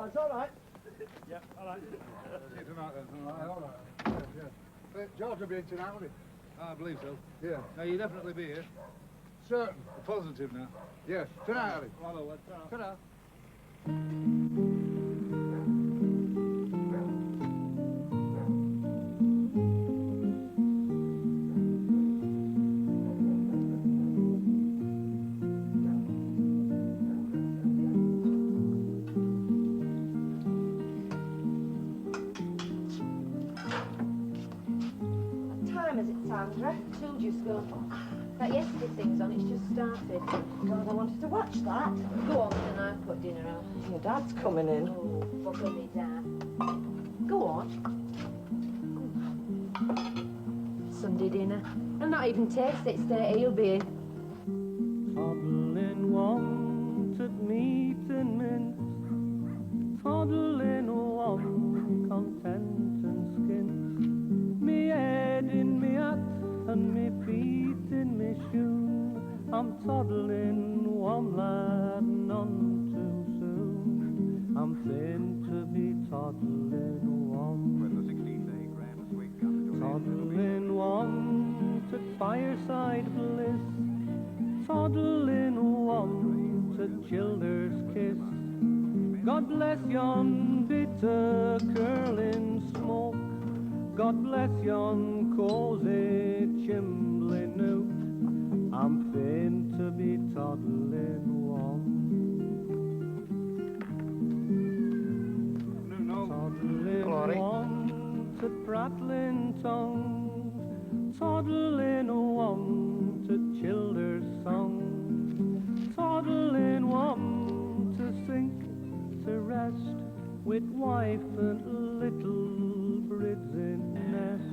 It's all right. Yeah, all right. See you tonight then, all right. Yeah. George will be in tonight, won't he? I believe so. Yeah. Now, you'll definitely be here. Certain. Positive now. Yes. Tonight, Harry. Hello, Ta-ra. Two just gone. That yesterday thing's on, it's just started. God, I wanted to watch that. Go on, then I put dinner out. Your dad's coming in. Oh, bugger me, Dad. Go on. Sunday dinner. I'll not even taste it, stay he'll be in. Toddling wanted meat and mince, toddling one content and skins, me head in me hat and me feet in me shoe. I'm toddling one lad, none too soon. I'm thin to be toddling one. Toddling one to fireside bliss, toddling one to childer's kiss. God bless yon bitter curling smoke, God bless yon cozy chimbley nook. I'm fain to be toddling one. Toddling one to prattling tongues, toddling one to childer's song, toddling one to sink to rest with wife and little brids in nest.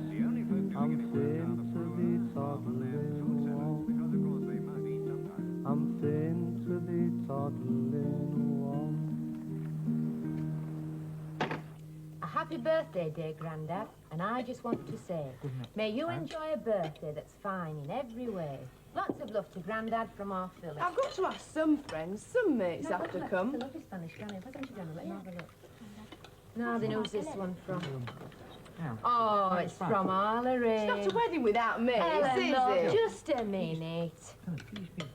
I'm thin to be toddling one. I'm thin to be toddling one. A happy birthday, dear Grandad, and I just want to say, may you enjoy a birthday that's fine in every way. Lots of love to Grandad from our Philip. I've got to ask some friends, some mates have to come. It's a lovely Spanish granny. Why don't you go and let me have a look? Now then, who's this one from? Oh, it's from Allery. It's not a wedding without me, Ellen, is love, it? just a minute.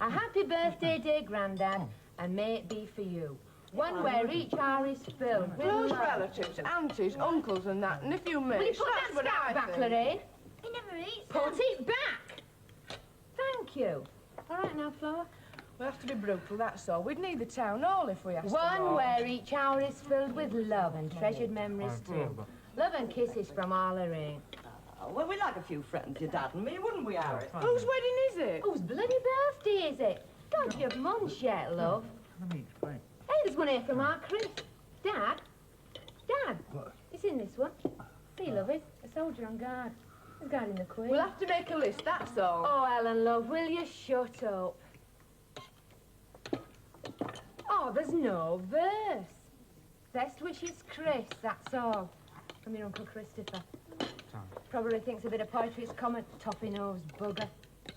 A happy birthday, dear Grandad, and may it be for you. One where each hour is filled with Close love. relatives, aunties, uncles and that, and a few Will you mates. put That's that what scat I back, think. Lorraine? He never eats. Put it back! Thank you. All right now, Flower. We'll have to be brutal, that's all. We'd need the town hall if we asked them One all. where each hour is filled with love and treasured memories too. Love and kisses from Allery. Well, we'd like a few friends, your dad and me, wouldn't we, Harry? Whose wedding is it? Whose bloody birthday is it? Don't you have munch yet, love? Hey, there's one here from our Chris. Dad? Dad? What? It's in this one. See, love it. A soldier on guard. He's guarding the Queen. We'll have to make a list, that's all. Oh, Ellen, love, will you shut up? Oh, there's no verse. Best wishes, Chris, that's all. From your Uncle Christopher. Probably thinks a bit of poetry's common, toppy-nosed bugger.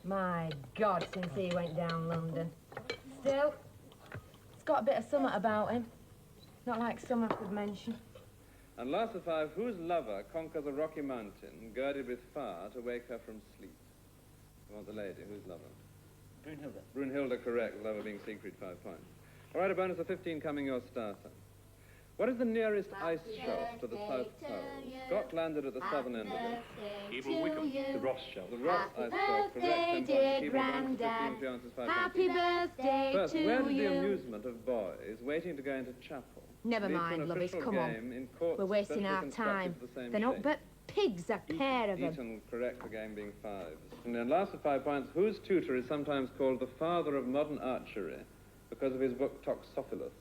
My God, since he went down London. Still, it's got a bit of summat about him. Not like some I could mention. And last of five, whose lover conquers a rocky mountain, girded with fire to wake her from sleep? I want the lady, whose lover? Brunhilde. Brunhilde, correct, lover being Siegfried, 5 points. All right, a bonus of 15 coming your starter. What is the nearest ice shelf to the South Pole? Scott landed at the southern end of it. Evil Wickham. The Ross shelf. The Ross ice shelf, correct. 10 points. Keep on 15 for your answers, 5 points. Happy birthday First, to where's the you. amusement of boys waiting to go into chapel? Never Leads to mind, an lovies, official come on. game in courts We're wasting specially our constructed time. for the same They're not shape. but pigs, a pair of them. Eton, correct, the game being 5s. And then last of 5 points, whose tutor is sometimes called the father of modern archery because of his book Toxophilus?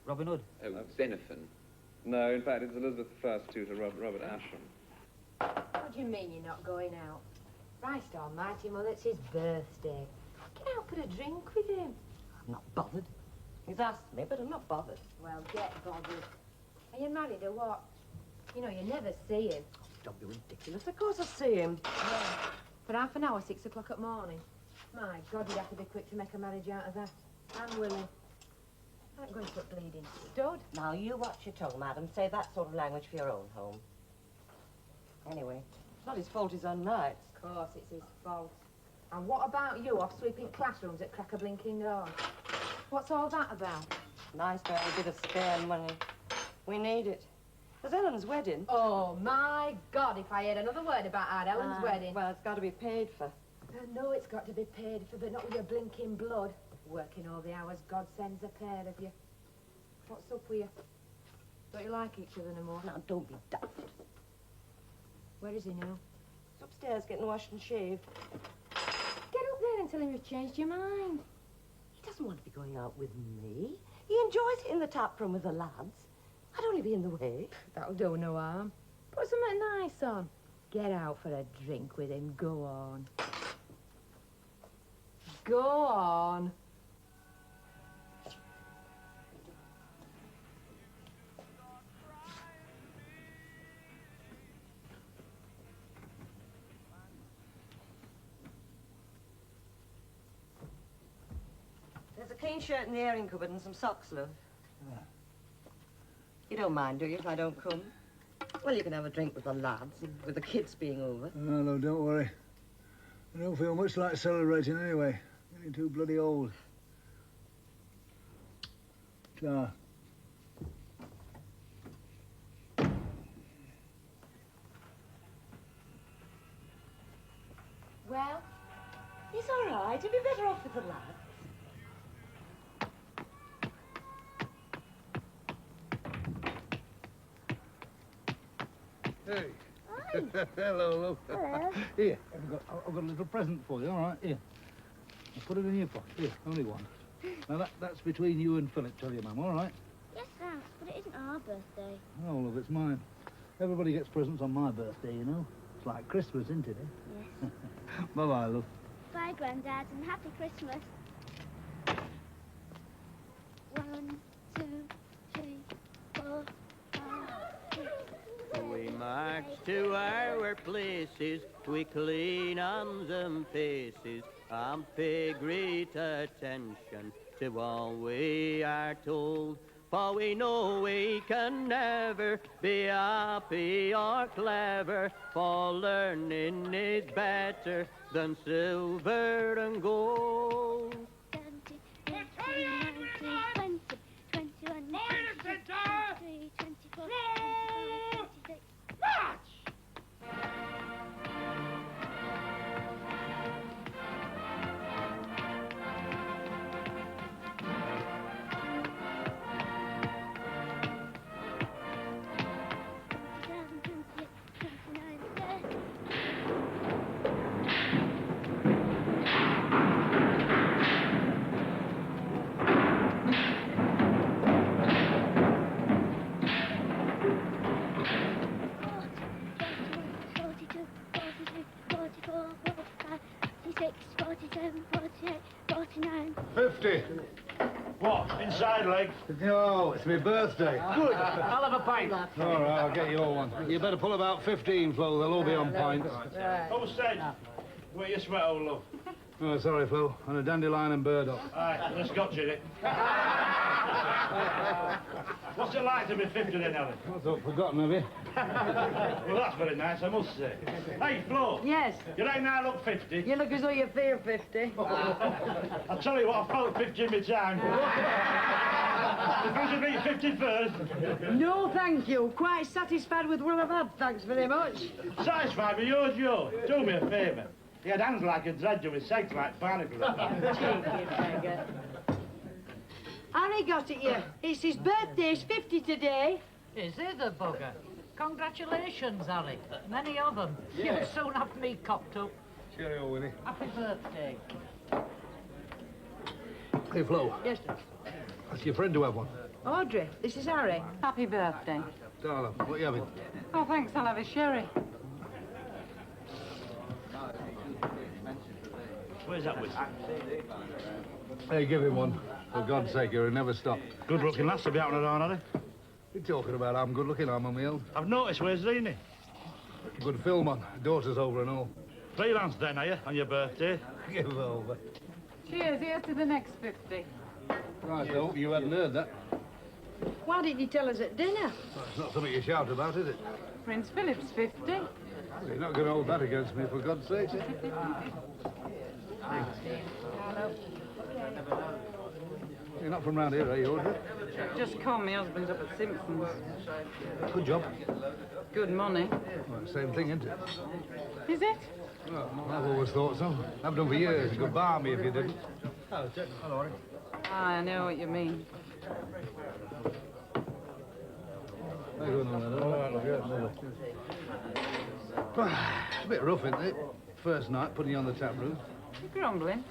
Robin Hood. Oh, Xenophon. No, in fact, it's Elizabeth I's tutor, Robert Ascham. What do you mean you're not going out? Christ almighty, Mother, it's his birthday. Get out, put a drink with him. I'm not bothered. He's asked me, but I'm not bothered. Well, get bothered. Are you married or what? You know, you never see him. Don't be ridiculous. Of course I see him. Yeah. For half an hour, 6 o'clock morning. My God, you'd have to be quick to make a marriage out of that. I'm willing. I ain't going to a bleeding stud. Now, you watch your tongue, madam. Say that sort of language for your own home. Anyway, it's not his fault he's on nights. Of course, it's his fault. And what about you off sweeping classrooms at crack a blinking dawn? What's all that about? Nice to have a bit of spare money. We need it. There's Ellen's wedding. Oh, my God, if I heard another word about Aunt Ellen's wedding. Well, it's got to be paid for. I know it's got to be paid for, but not with your blinking blood. Working all the hours God sends a pair of you. What's up with you? Don't you like each other no more? Now, don't be daft. Where is he now? He's upstairs getting washed and shaved. Get up there and tell him you've changed your mind. He doesn't want to be going out with me. He enjoys it in the tap room with the lads. I'd only be in the way. That'll do no harm. Put something nice on. Get out for a drink with him. Go on. Go on. There's a clean shirt in the airing cupboard and some socks, love. You don't mind, do you, if I don't come? Well, you can have a drink with the lads, with the kids being over. No, don't worry. I don't feel much like celebrating anyway. Getting too bloody old. Ta. Well, He's all right. He'll be better off with the lads. Hey. Hello. Here, I've got a little present for you, all right? Here. I'll put it in your pocket. Here, only one. Now, that's between you and Philip, tell your mum, all right? Yes, thanks, but it isn't our birthday. Oh, love, it's mine. Everybody gets presents on my birthday, you know. It's like Christmas, isn't it, eh? Yes. Bye-bye, love. Bye, Grandad, and happy Christmas. 1, 2, 3, 4, 5, 6. We march to our places, we clean arms and faces, and pay great attention to all we are told. For we know we can never be happy or clever, for learning is better than silver and gold. 17, 18, 19, 20, 21, 22, 23, 24, 25, 26. What? Inside leg? No, it's my birthday. Good. I'll have a pint. All right, I'll get you all one. You better pull about 15, Flo. They'll all be on pints. Who said? Where you sweat, old love? Oh, sorry, Flo. On a dandelion and burdock. Aye, let's got you, Dick. What's it like to be 50 then, Ellen? What's up, forgotten, have you? Well, that's very nice, I must say. Hey, Flo. Yes, You reckon I look 50? you look as though you feel 50. I'll tell you what, I felt 50 in my time. If I should be 50 first. No, thank you. Quite satisfied with what I've had, thanks very much. Satisfied with yours, Joe. Do me a favour. He had hands like a dredger with sex like barnacles. Harry got it, yeah. It's his birthday, he's 50 today. Is it the bugger? Congratulations, Harry. Many of them. You'll soon have me cocked up. Cheerio, Winnie. Happy birthday. Hey, Flo. Yes, sir. Ask your friend to have one. Audrey, this is Harry. Happy birthday. Darling, what are you having? Oh, thanks, I'll have a sherry. Where's that whiskey? Hey, give him one. For God's sake, you'll never stop. Good looking lass to be out and around, are they? You're talking about I'm good looking, I'm on my own. I've noticed, where's Zini? Good film on. Daughter's over and all. Freelance then, are you, on your birthday? Give over. Cheers, here's to the next 50. I hope you hadn't heard that. Why didn't you tell us at dinner? Well, it's not something you shout about, is it? Prince Philip's 50. Well, you're not going to hold that against me, for God's sake. You're not from round here, are you, Audrey? Just called my husband up at Simpson's. Good job. Good money. Well, same thing, isn't it? Is it? Well, I've always thought so. I've done for years. You could bar me if you didn't. Hello, I know what you mean. How you going on, It's a bit rough, isn't it? First night, putting you on the tap room. You're grumbling.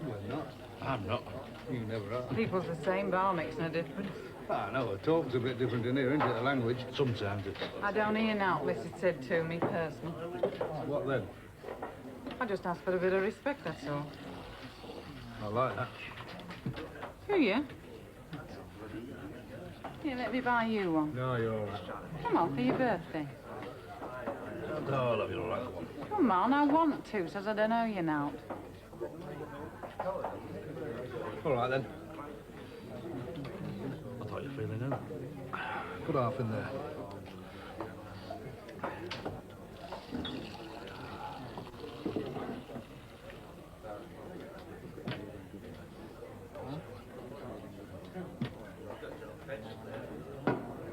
You're not. I'm not. You never are. People's the same, bar makes no difference. I know, the talk's a bit different in here, isn't it, the language? Sometimes it's... I don't hear now what it said to me, personal. What then? I just asked for a bit of respect, that's all. I like that. Who are you? Here, let me buy you one. No, you're all right. Come on, for your birthday. No, I'll have you all right. Come on, I want to, says I don't know you now. All right, then. I thought you were feeling ill. Put half in there.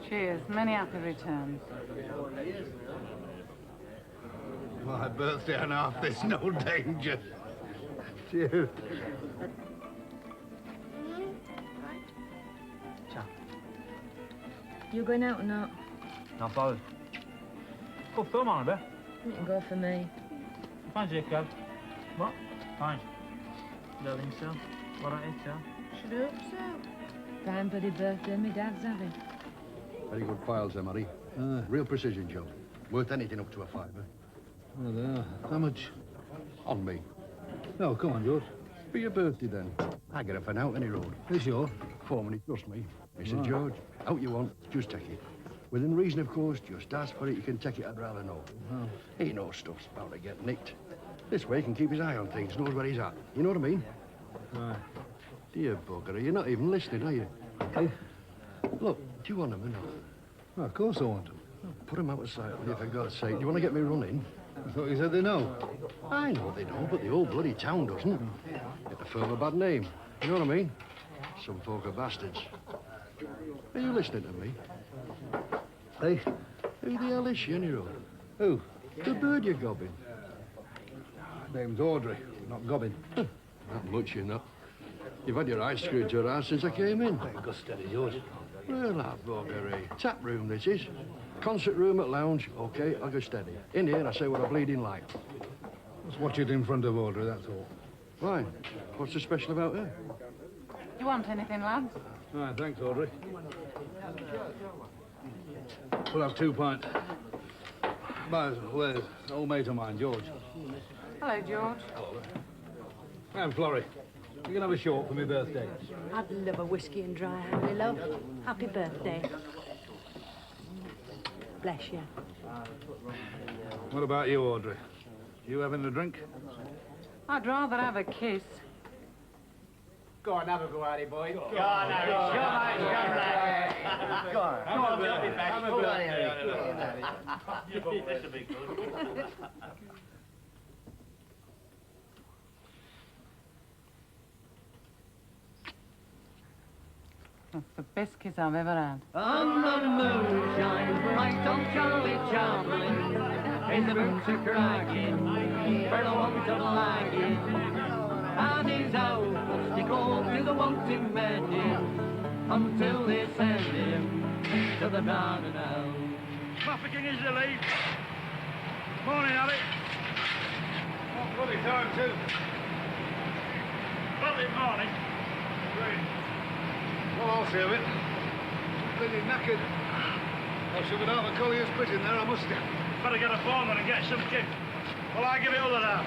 Cheers, many happy returns. My birthday and half, there's no danger. Cheers. You going out or not? Not bothered. Go film on a bit. You can go for me. Fancy a cab? What? Fine. Don't think so. What don't you tell? Should hope so. Fine bloody birthday my dad's having. Very good files, there, Murray. Real precision job. Worth anything up to a fiver. Oh, there. How much? On me. No, come on, George. For your birthday, then. I get off an out any road. You sure? 4 minutes, trust me. Mrs. Right. George, out you want, just take it. Within reason, of course, just ask for it, you can take it, I'd rather know. Oh. He knows stuff's bound to get nicked. This way he can keep his eye on things, knows where he's at. You know what I mean? Right. Dear bugger, you're not even listening, are you? Hey? Look, do you want them or not? Well, of course I want them. Put them out of sight, will you, for God's sake? Do you want to get me running? I thought you said they know. I know they know, but the whole bloody town doesn't. Get the firm a bad name. You know what I mean? Some folk are bastards. Are you listening to me? Hey? Who the hell is she, anyhow? Who? The bird you're gobbing. Name's Audrey, not Gobbin. Not much, you know. You've had your eyes screwed to her ass since I came in. Hey, go steady, George. Well, that buggery. Tap room, this is. Concert room at lounge. OK, I'll go steady. In here, I say what I bleeding like. Just watch it in front of Audrey, that's all. Fine. What's so special about her? You want anything, lads? All right, thanks, Audrey. We'll have 2 pints. Where's an old mate of mine, George? Hello, George. And Florrie. You can have a short for my birthday. I'd love a whiskey and dry, Harry, love. Happy birthday. Bless you. What about you, Audrey? You having a drink? I'd rather have a kiss. Go on, have a go at it, boy. Go on, Harry. Go on, Harry. Go on. Come on, we'll be back. Have a Go go. on, Harry. This'll be good. That's the best kiss I've ever had. And the moon shines bright on Charlie Chaplin, and the boots are cracking for the want of lagging, and his house stick on to the wanting men until they send him to the down and out. Trafficking is the lead. Morning, Alec. What bloody time, too? Bloody morning. Well, I'll see of it. Bloody knackered. I should have out the collier's bit in there, I must have. Better get a foreman and get some kick. Well, I give it other half.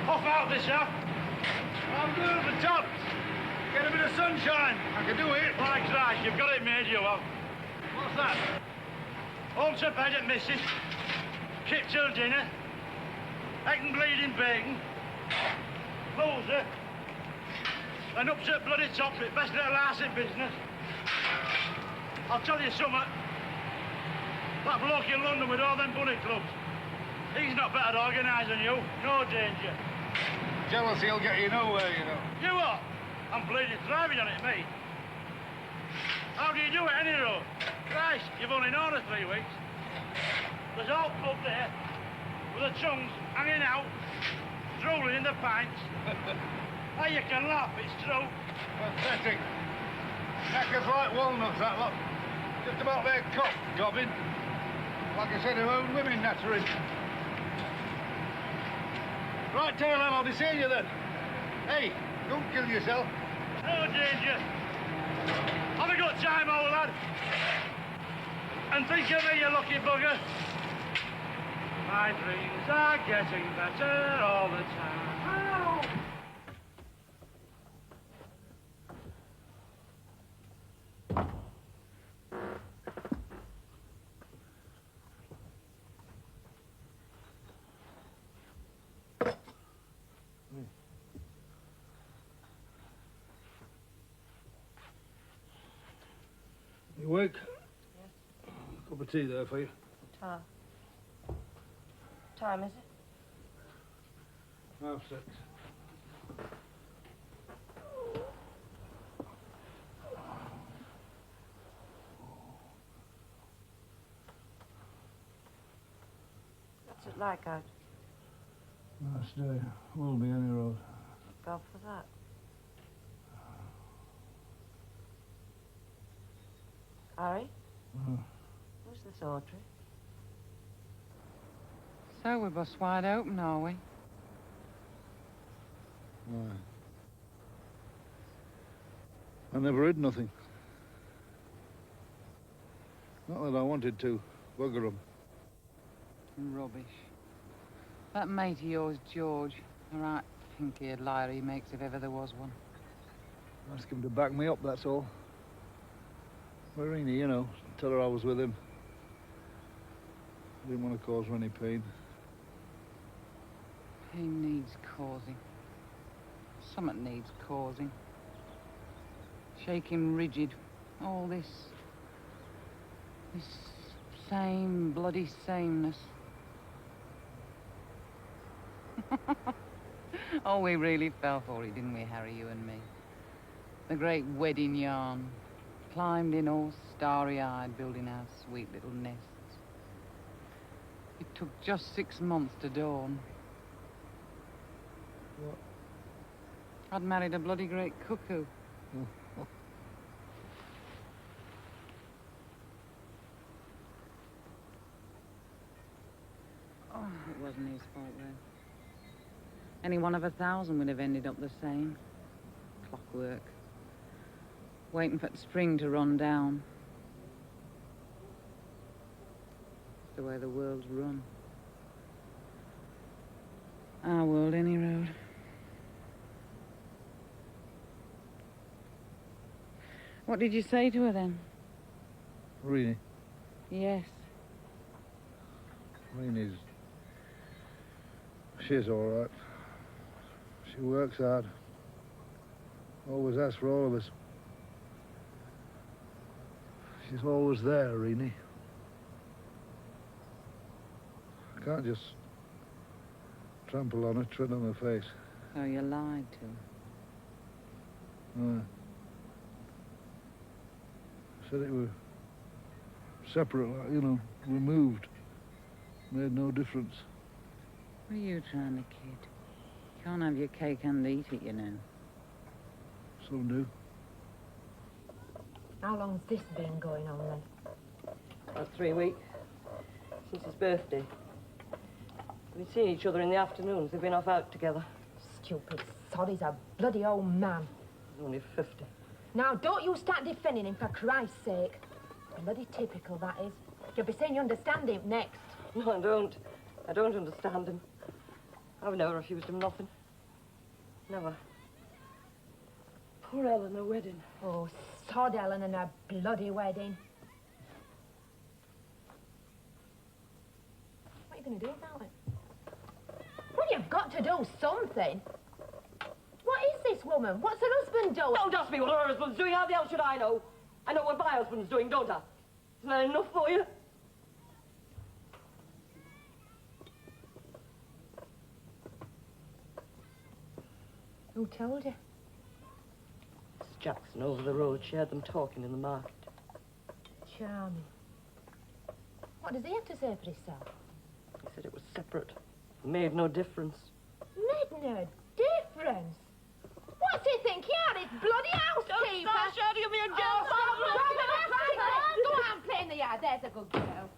Off out this half. I'm good at the top. Get a bit of sunshine. I can do it. Like that, you've got it made, you have. What's that? Home to bed at missus. Kip till dinner. Egg and bleeding bacon. Loser. And up to the bloody top, it best little arsey business. I'll tell you something. That bloke in London with all them bunny clubs, he's not better organised than you. No danger. Jealousy will get you nowhere, you know. You what? I'm bleeding thriving on it, me. How do you do it, any road? Christ, you've only known her 3 weeks. There's all up there, with the tongues hanging out, drooling in the pints. How you can laugh, it's true. Pathetic. Knackers like walnuts, that lot. Just about their cock gobbing. Like I said, her own women nattering. Right, Taylor, I'll be seeing you then. Hey, don't kill yourself. No danger. Have a good time, old lad. And think of me, you lucky bugger. My dreams are getting better all the time. You awake? Yes. Cup of tea there for you. Time is it? 6:30. What's it like out? Nice day. Will be any road. God for that. Harry? Who's this Audrey? So we're bust wide open, are we? Why? I never hid nothing. Not that I wanted to. Bugger 'em. Rubbish. That mate of yours, George, a right pink-eared liar he makes if ever there was one. Ask him to back me up, that's all. Marina, you know, tell her I was with him. I didn't want to cause her any pain. Pain needs causing. Something needs causing. Shaking rigid. All this same bloody sameness. Oh, we really fell for it, didn't we, Harry, you and me? The great wedding yarn. Climbed in all starry-eyed, building our sweet little nests. It took just 6 months to dawn. What? I'd married a bloody great cuckoo. Oh, it wasn't his fault, then. Any one of 1,000 would have ended up the same. Clockwork. Waiting for spring to run down. It's the way the world's run. Our world, any road. What did you say to her then? Really? Yes. Reenie's... She's all right. She works hard. Always asks for all of us. She's always there, Reenie. I can't just trample on her, tread on her face. So you lied to her? I said it were separate, like, you know, removed. Made no difference. What are you trying to kid? You can't have your cake and eat it, you know. Some do. How long's this been going on, then? About 3 weeks. Since his birthday. We've seen each other in the afternoons. They've been off out together. Stupid sod, he's a bloody old man. He's only 50. Now, don't you start defending him, for Christ's sake. Bloody typical, that is. You'll be saying you understand him next. No, I don't. I don't understand him. I've never refused him nothing. Never. Poor Ellen, her wedding. Oh, sod Ellen and her bloody wedding. What are you going to do about it? Well, you've got to do something. What What is this woman? What's her husband doing? Don't ask me what her husband's doing. How the hell should I know? I know what my husband's doing, don't I? Isn't that enough for you? Who told you? It's Jackson over the road. She heard them talking in the market. Charming. What does he have to say for himself? He said it was separate. It made no difference. Made no difference. What's he think? Yeah, this bloody housekeeper. Don't start shouting at me again. Go on, play in the yard. There's a good girl.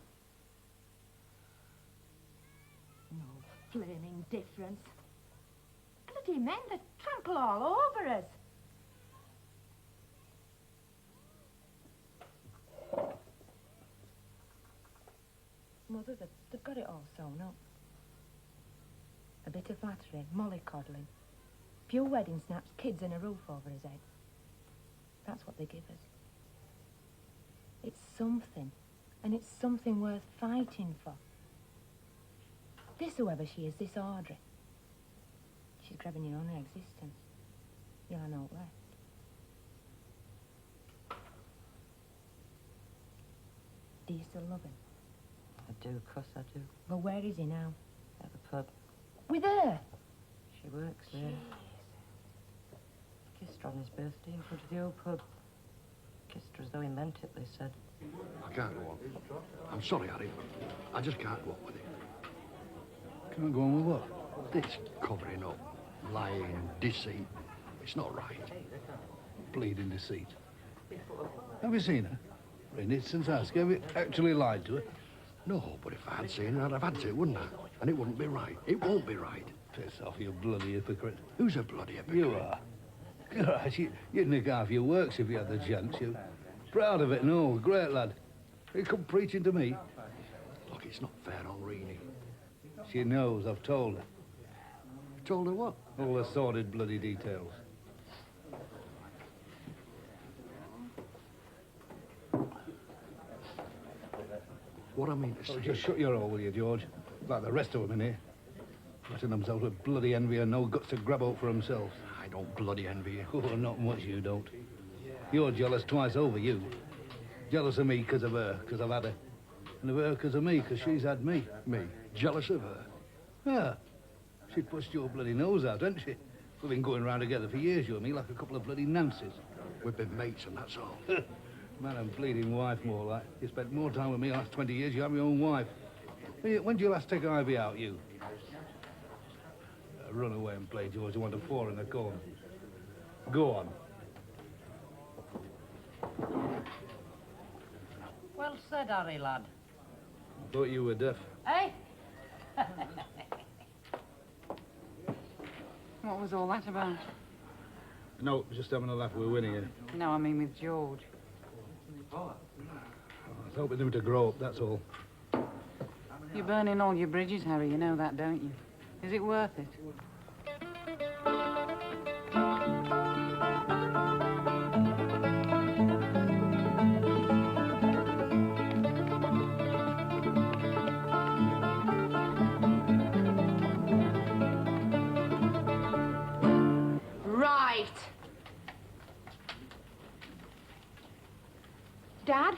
No flaming difference. Bloody men that trample all over us. Mother, they've got it all sewn up. A bit of flattering, mollycoddling, few wedding snaps, kids and a roof over his head. That's what they give us. It's something, and it's something worth fighting for. This, whoever she is, this Audrey, she's grabbing your own existence. You'll have no left. Do you still love him? I do, of course I do. Well, where is he now? At the pub. With her? She works there. Kissed her on his birthday in front of the old pub. Kissed her as though he meant it, they said. I can't go on. I'm sorry, Harry. I just can't go on with it. Can't go on with what? This covering up, lying, deceit, it's not right. Bleeding deceit. Have you seen her? For an instance, ask. Have you actually lied to her? No, but if I had seen her, I'd have had to, wouldn't I? And it wouldn't be right. It won't be right. Piss off, you bloody hypocrite. Who's a bloody hypocrite? You are. Gosh, you'd nick half your works if you had the chance, you. Proud of it, no. Great lad. You come preaching to me. Look, it's not fair on Reenie. She knows, I've told her. Told her what? All the sordid bloody details. What I mean to say... Oh, just shut your hole, will you, George? Like the rest of them in here. Letting themselves with bloody envy and no guts to grab out for themselves. I don't bloody envy you. Oh, not much you don't. You're jealous twice over, you. Jealous of me because of her, because I've had her. And of her because of me, because she's had me. Me? Jealous of her? Yeah. She pushed your bloody nose out, hasn't she? We've been going round together for years, you and me, like a couple of bloody Nancies. We've been mates and that's all. Man and bleeding wife, more like. You spent more time with me the last 20 years, you have your own wife. When did you last take Ivy out, you? Run away and play, George. You want a four in the corner. Go on. Well said, Harry, lad. I thought you were deaf. Eh? What was all that about? No, just having a laugh with Winnie here. No, I mean with George. I was hoping him to grow up, that's all. You're burning all your bridges, Harry. You know that, don't you? Is it worth it? Right. Dad,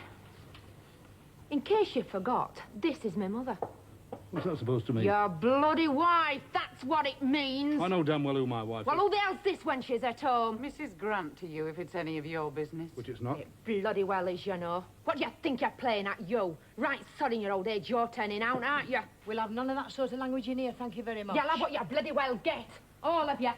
in case you forgot, this is my mother. What's that supposed to mean? Your bloody wife, that's what it means. I know damn well who my wife Well, is. who the hell's this when she's at home? Mrs. Grant to you, if it's any of your business. Which it's not. It bloody well is, you know. What do you think you're playing at, you? Right, sorry in your old age, you're turning out, aren't you? We'll have none of that sort of language in here, thank you very much. You'll have what you bloody well get. All of you.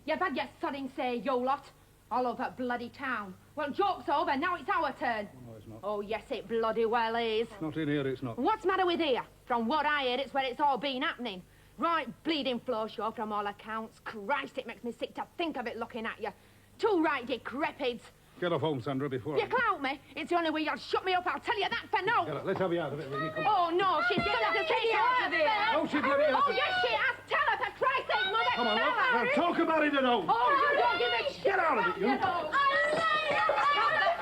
You've had your sodding say, you lot. All over bloody town. Well, joke's over, now it's our turn. No, it's not. Oh, yes, it bloody well is. Not in here, it's not. What's the matter with here? From what I heard, it's where it's all been happening. Right bleeding floor show from all accounts. Christ, it makes me sick to think of it looking at you. Two right decrepids. Get off home, Sandra, before You clout me? It's the only way you'll shut me up, I'll tell you that for no. Let's have you out of it, Winnie. Come on. Oh, no, she's gonna take you out of here. Oh, she bloody has. Oh, yes, she has. Tell her, for Christ's sake, Mother. Come on, tell look. her. Now, talk about it at home. Oh, you don't give a shit. Get out of it, you. Get out,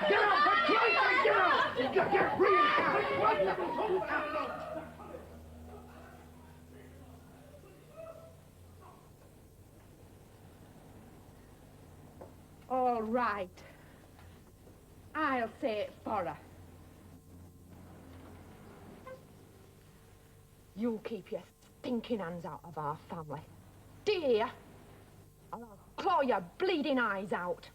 Get out, for Christ's sake, get out. Get free. All right. I'll say it for her. You keep your stinking hands out of our family. Do you hear? Or I'll claw your bleeding eyes out.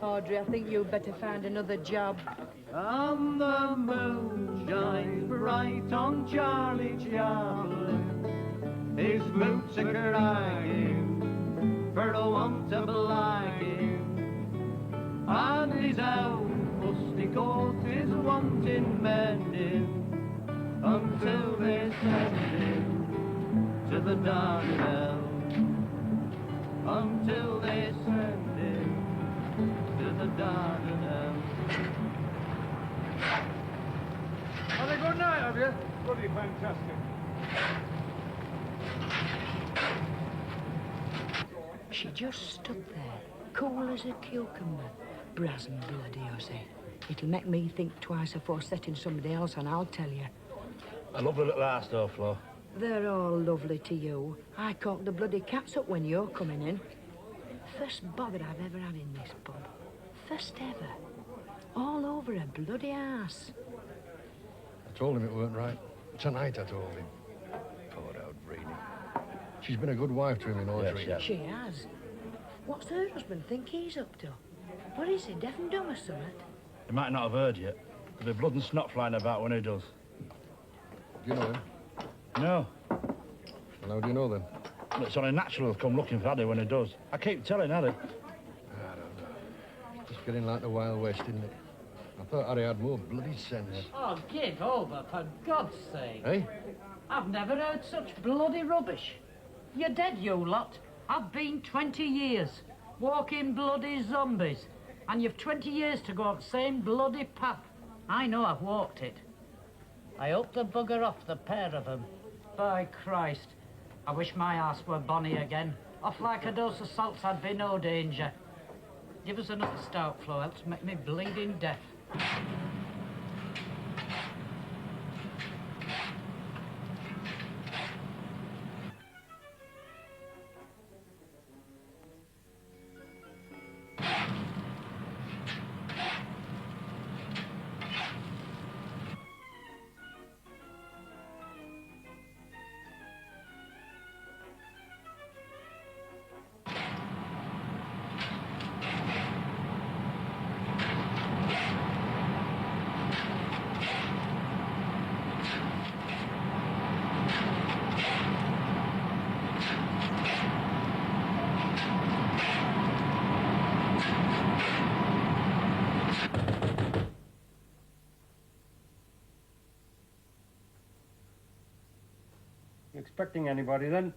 Audrey, I think you'd better find another job. And the moon shines bright on Charlie Chaplin. His boots are crying for the want of blacking, and his old rusty coat is wanting mending until they send him to the Dardanelles. Until they send him to the Dardanelles. Have a good night, have you? Bloody fantastic. She just stood there, cool as a cucumber, brazen bloody hussy. It'll make me think twice before setting somebody else on, I'll tell you. A lovely little house, though, Flo. They're all lovely to you. I cock the bloody cats up when you're coming in. First bother I've ever had in this pub. First ever. All over a bloody ass. I told him it weren't right. Tonight I told him. Poor old Breeny. She's been a good wife to him in Audrey. Yes, She has. What's her husband think he's up to? What is he, deaf and dumb or something? You might not have heard yet. There'll be blood and snot flying about when he does. Do you know him? No. Well, how do you know then? Well, it's only natural to come looking for Addy when he does. I keep telling Addy. I don't know. It's getting like the Wild West, isn't it? I thought Harry had more bloody sense. Oh, give over, for God's sake. Hey? I've never heard such bloody rubbish. You're dead, you lot. I've been 20 years, walking bloody zombies. And you've 20 years to go on the same bloody path. I know I've walked it. I hope to bugger off the pair of them. By Christ, I wish my ass were bonny again. Off like a dose of salts, I'd be no danger. Give us another stout, Flo, else make me bleeding deaf. You expecting anybody then?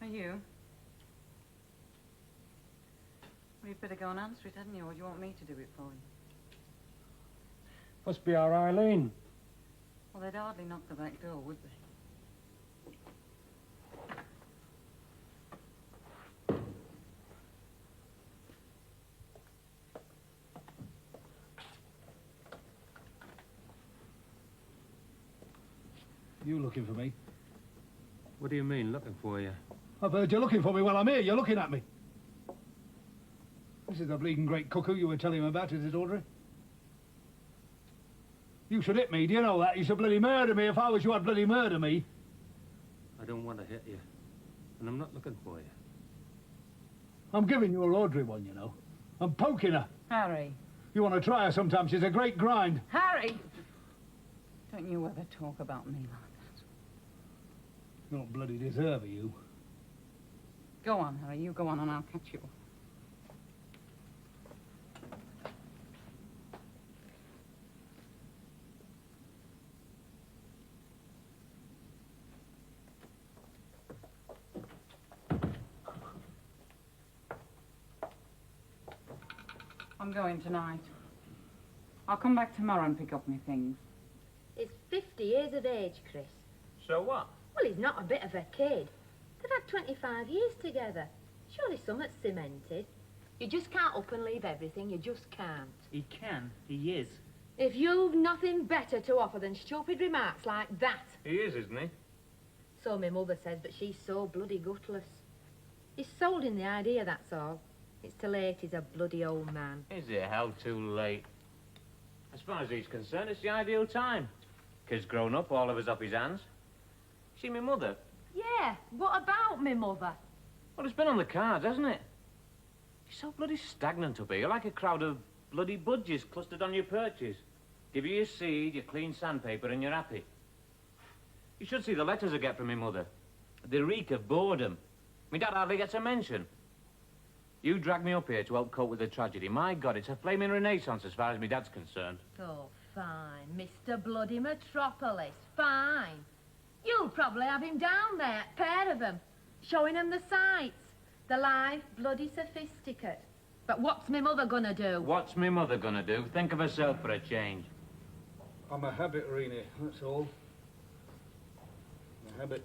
Are you? Well, you'd better go and answer it, hadn't you? Or do you want me to do it for you? Must be our Eileen. Well, they'd hardly knock the back door, would they? You looking for me? What do you mean, looking for you? I've heard you're looking for me while I'm here. You're looking at me. This is the bleeding great cuckoo you were telling him about, is it, Audrey? You should hit me, do you know that? You should bloody murder me. If I was you, I'd bloody murder me. I don't want to hit you. And I'm not looking for you. I'm giving you a Audrey one, you know. I'm poking her. Harry. You want to try her sometime. She's a great grind. Harry! Don't you ever talk about me like that. You don't bloody deserve her, you. Go on, Harry. You go on and I'll catch you. I'm going tonight. I'll come back tomorrow and pick up my things. He's 50 years of age, Chris. So what? Well, he's not a bit of a kid. They've had 25 years together. Surely something's cemented. You just can't up and leave everything. You just can't. He can. He is. If you've nothing better to offer than stupid remarks like that. He is, isn't he? So my mother says, but she's so bloody gutless. He's sold in the idea, that's all. It's too late, he's a bloody old man. Is it hell too late? As far as he's concerned, it's the ideal time. Kid's grown up, all of us off his hands. See me mother? Yeah, what about me mother? Well, it's been on the cards, hasn't it? You're so bloody stagnant up here, like a crowd of bloody budgies clustered on your perches. Give you your seed, your clean sandpaper, and you're happy. You should see the letters I get from me mother. They reek of boredom. Me dad hardly gets a mention. You dragged me up here to help cope with the tragedy. My God, it's a flaming renaissance as far as me dad's concerned. Oh, fine, Mr. Bloody Metropolis, fine. You'll probably have him down there, a pair of them, showing him the sights. The life bloody sophisticate. But what's me mother gonna do? What's me mother gonna do? Think of herself for a change. I'm a habit, Renee, that's all. A habit.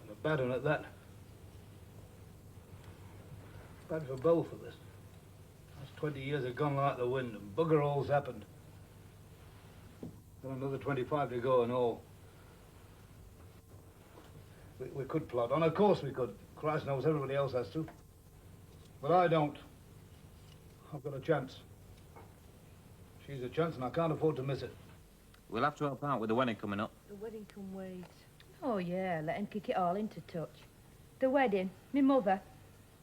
And a bad one at that. Bad for both of us. Last 20 years have gone like the wind, and bugger all's happened. Got another 25 to go and all. We could plot on, of course we could. Christ knows everybody else has to. But I don't. I've got a chance. She's a chance and I can't afford to miss it. We'll have to help out with the wedding coming up. The wedding can wait. Oh, yeah, let him kick it all into touch. The wedding, me mother,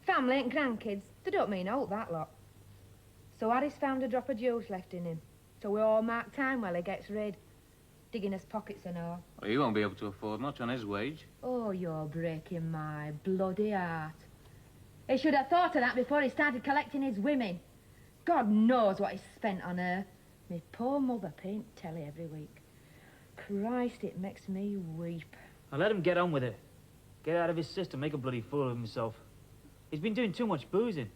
family and grandkids, they don't mean out that lot. So Harry's found a drop of juice left in him. So we all mark time while he gets rid. Digging his pockets and all. Well, he won't be able to afford much on his wage. Oh, you're breaking my bloody heart. He should have thought of that before he started collecting his women. God knows what he's spent on her. Me poor mother paint telly every week. Christ, it makes me weep. Now let him get on with it. Get out of his system, make a bloody fool of himself. He's been doing too much boozing.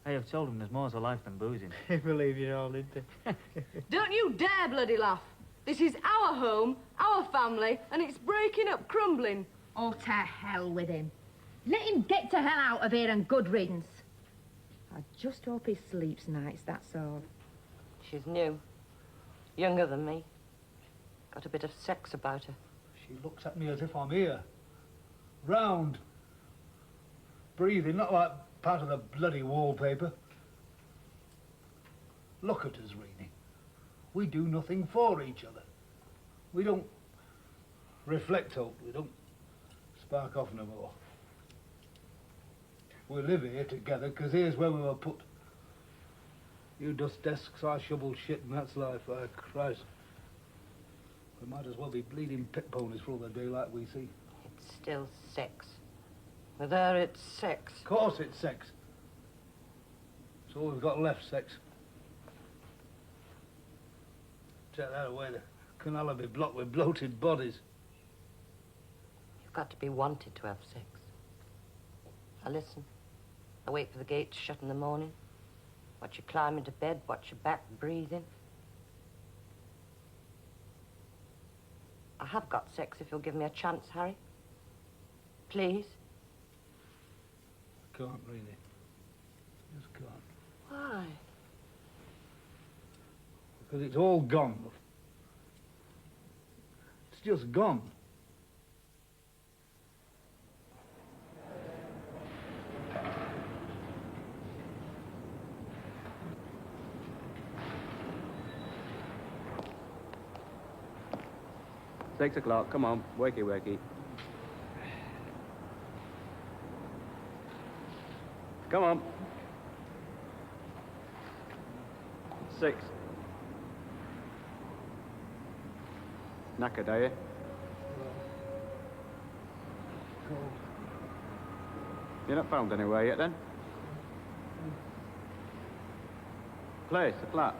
Hey, I've told him there's more to life than boozing. I believe you all, didn't I? Don't you dare bloody laugh. This is our home, our family, and it's breaking up, crumbling. Oh, to hell with him. Let him get to hell out of here and good riddance. I just hope he sleeps nights, that's all. She's new. Younger than me. Got a bit of sex about her. She looks at me as if I'm here. Round. Breathing, not like part of the bloody wallpaper. Look at us, Renee. We do nothing for each other. We don't reflect hope. We don't spark off no more. We live here together because here's where we were put. You dust desks, I shovel shit, and that's life. Oh, Christ. We might as well be bleeding pit ponies for all the daylight we see. It's still sex. With her, it's sex. Of course it's sex. It's all we've got left, sex. Take that away, the canal will be blocked with bloated bodies. You've got to be wanted to have sex. I listen. I wait for the gate to shut in the morning. Watch you climb into bed, watch your back breathing. I have got sex if you'll give me a chance, Harry. Please. Can't, really. Just can't. Why? Because it's all gone. It's just gone. Six o'clock, come on, wakey wakey. Come on. 6. Knackered, are you? You're not found anywhere yet, then? Place, a flat?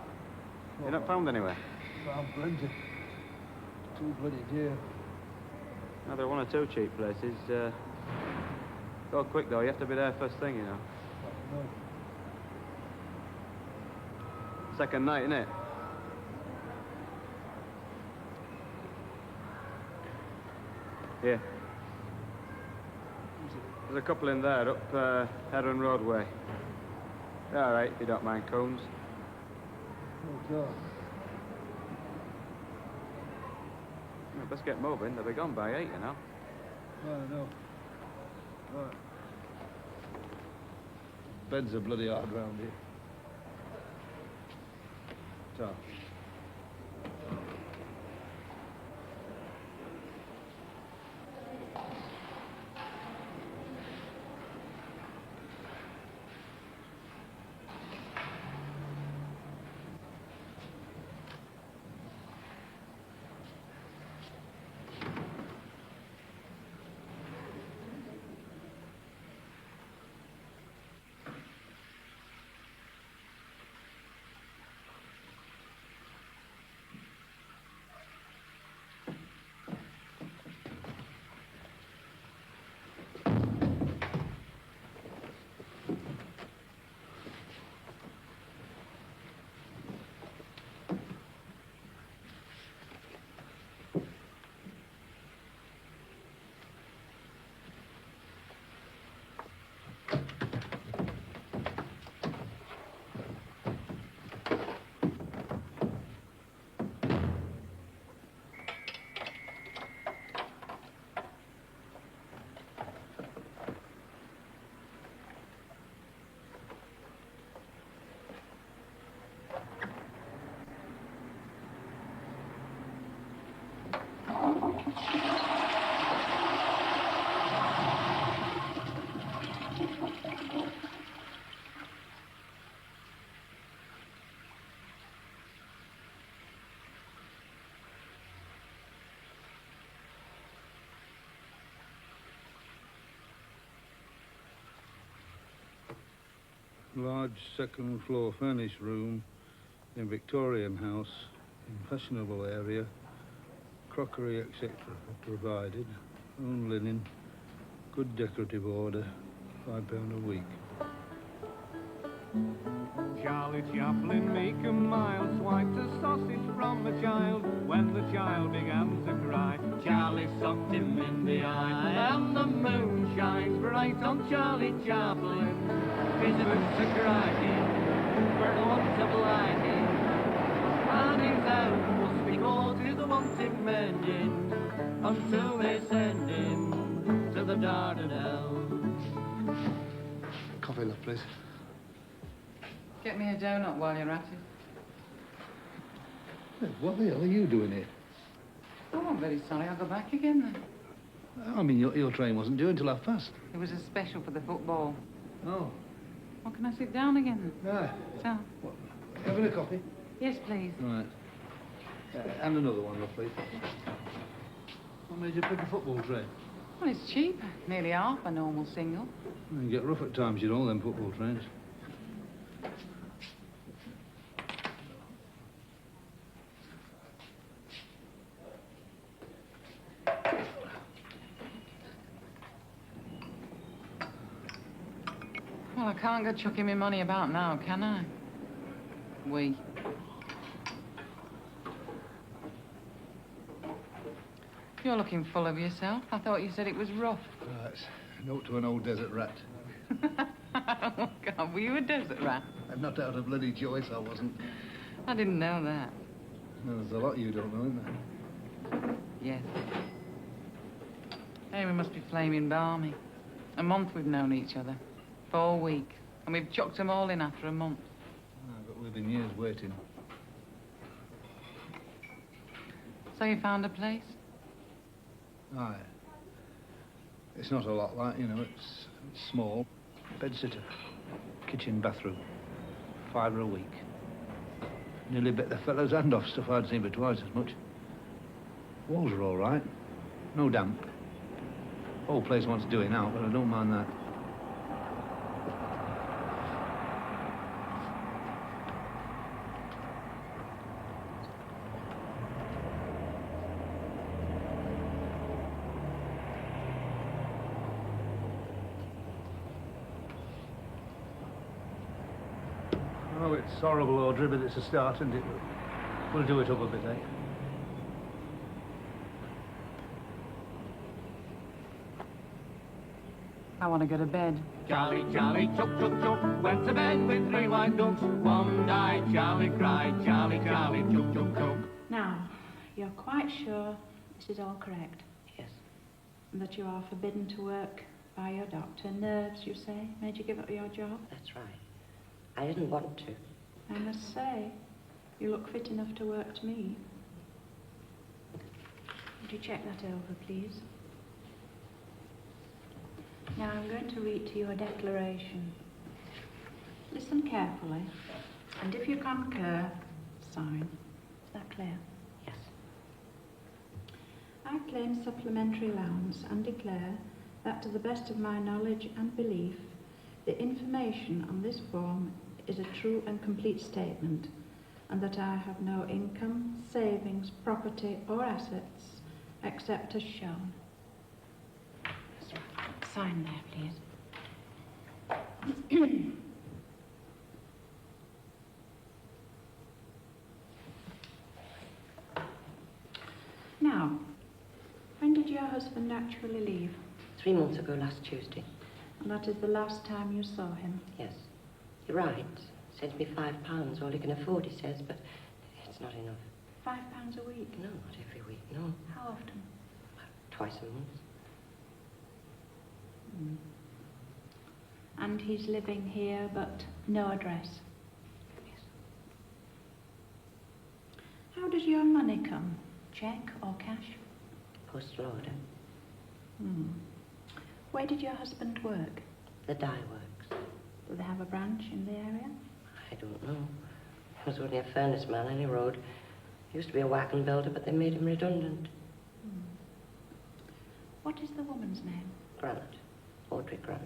You're not found anywhere? Found plenty. Too bloody dear. No, there are 1 or 2 cheap places. Go quick, though. You have to be there first thing, you know. No. Second night, innit? Here. There's a couple in there, up Heron Roadway. They're all right, if you don't mind cones. Oh, God. Let's get moving. They'll be gone by 8, you know. I know. Right. Beds are bloody hard round here. So. Large second floor furnished room in Victorian house, in fashionable area, crockery etc. provided, own linen, good decorative order, £5 a week. Charlie Chaplin, meek and mild, swiped a sausage from a child. When the child began to cry, Charlie socked him in the eye. And the moon shines bright on Charlie Chaplin. His boots are cracking for the want of lighting, and his out must be caught to the wanted mending until they send him to the Dardanelles. Coffee, love, please. Get me a donut while you're at it. Hey, what the hell are you doing here? Oh, I'm very sorry. I'll go back again then. I mean, your train wasn't due until 5:30. It was a special for the football. Oh. Well, can I sit down again then? Right. So? What, having a coffee? Yes, please. Right. And another one, love, please. What made you pick a football train? Well, it's cheap. Nearly half a normal single. You get rough at times, you know, them football trains. Well, I can't go chucking my money about now, can I? You're looking full of yourself. I thought you said it was rough. Right. Note to an old desert rat. Oh, God, were you a desert rat? I'm not out of bloody choice, I wasn't. I didn't know that. No, there's a lot you don't know, isn't there? Yes. Hey, we must be flaming balmy. A month we've known each other. 4 weeks. And we've chucked them all in after a month. But we've been years waiting. So you found a place? Aye. It's not a lot like, you know, it's small. Bed-sitter. Kitchen, bathroom. £5 a week. Nearly bit the fellow's hand off, stuff I'd seen for twice as much. Walls are all right. No damp. Whole place wants doing out, but I don't mind that. Oh, it's horrible, Audrey, but it's a start, and we'll do it up a bit, eh? I want to go to bed. Charlie, Charlie, chuck, chuck, chuck, went to bed with 3 white ducks. One died, Charlie cried, Charlie, Charlie, chuck, chuck, chuck. Now, you're quite sure This is all correct? Yes. And that you are forbidden to work by your doctor. Nerves, you say, made you give up your job? That's right. I didn't want to. I must say, you look fit enough to work to me. Would you check that over, please? Now I'm going to read to you a declaration. Listen carefully, and if you concur, sign. Is that clear? Yes. I claim supplementary allowance and declare that to the best of my knowledge and belief, the information on this form is a true and complete statement, and that I have no income, savings, property or assets except as shown. Sign there, please. Now, when did your husband actually leave? 3 months ago, last Tuesday. And that is the last time you saw him? Yes. You're right. Sends me £5, all he can afford, he says, but it's not enough. £5 a week? No, not every week, no. How often? Twice a month. And he's living here, but no address? Yes. How does your money come? Cheque or cash? Postal order. Where did your husband work? The dye works. Do they have a branch in the area? I don't know. He was only a furnace man on the road. He used to be a wagon builder, but they made him redundant. What is the woman's name? Grant. Audrey Grant.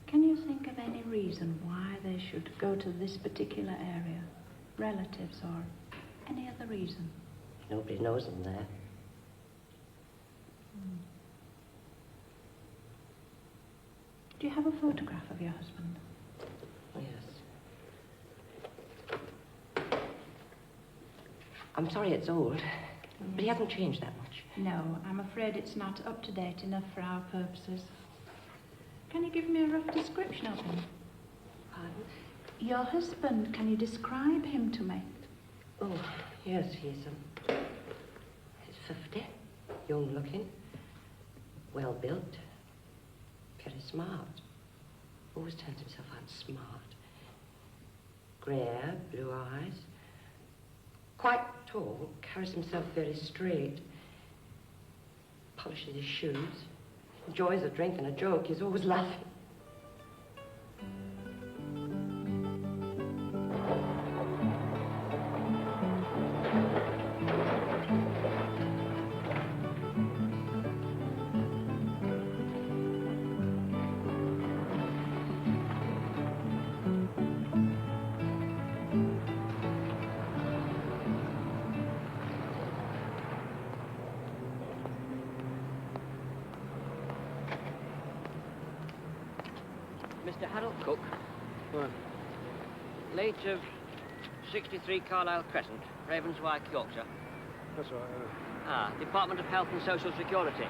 Can you think of any reason why they should go to this particular area? Relatives or any other reason? Nobody knows him there. Do you have a photograph of your husband? Yes. I'm sorry it's old, but he hasn't changed that much. No, I'm afraid it's not up to date enough for our purposes. Can you give me a rough description of him? Pardon? Your husband, can you describe him to me? Oh, yes, he's 50, young looking, well built, very smart. Always turns himself out smart. Grey hair, blue eyes, quite tall, carries himself very straight, polishes his shoes, enjoys a drink and a joke, he's always laughing. Mr. Harold Cook. What? Late of 63 Carlisle Crescent, Ravenswijk, Yorkshire. That's right. Department of Health and Social Security.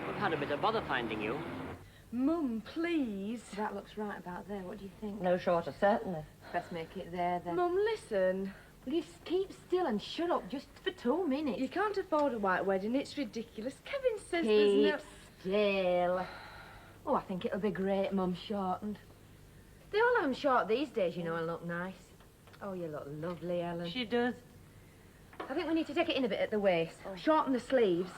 We've had a bit of bother finding you. Mum, please. That looks right about there. What do you think? No shorter, certainly. Best make it there, then. Mum, listen. Will you keep still and shut up just for 2 minutes? You can't afford a white wedding. It's ridiculous. Kevin says Keep there's still. Oh, I think it'll be great, Mum, shortened. They all have them short these days, you know, and look nice. Oh, you look lovely, Ellen. She does. I think we need to take it in a bit at the waist. Shorten the sleeves.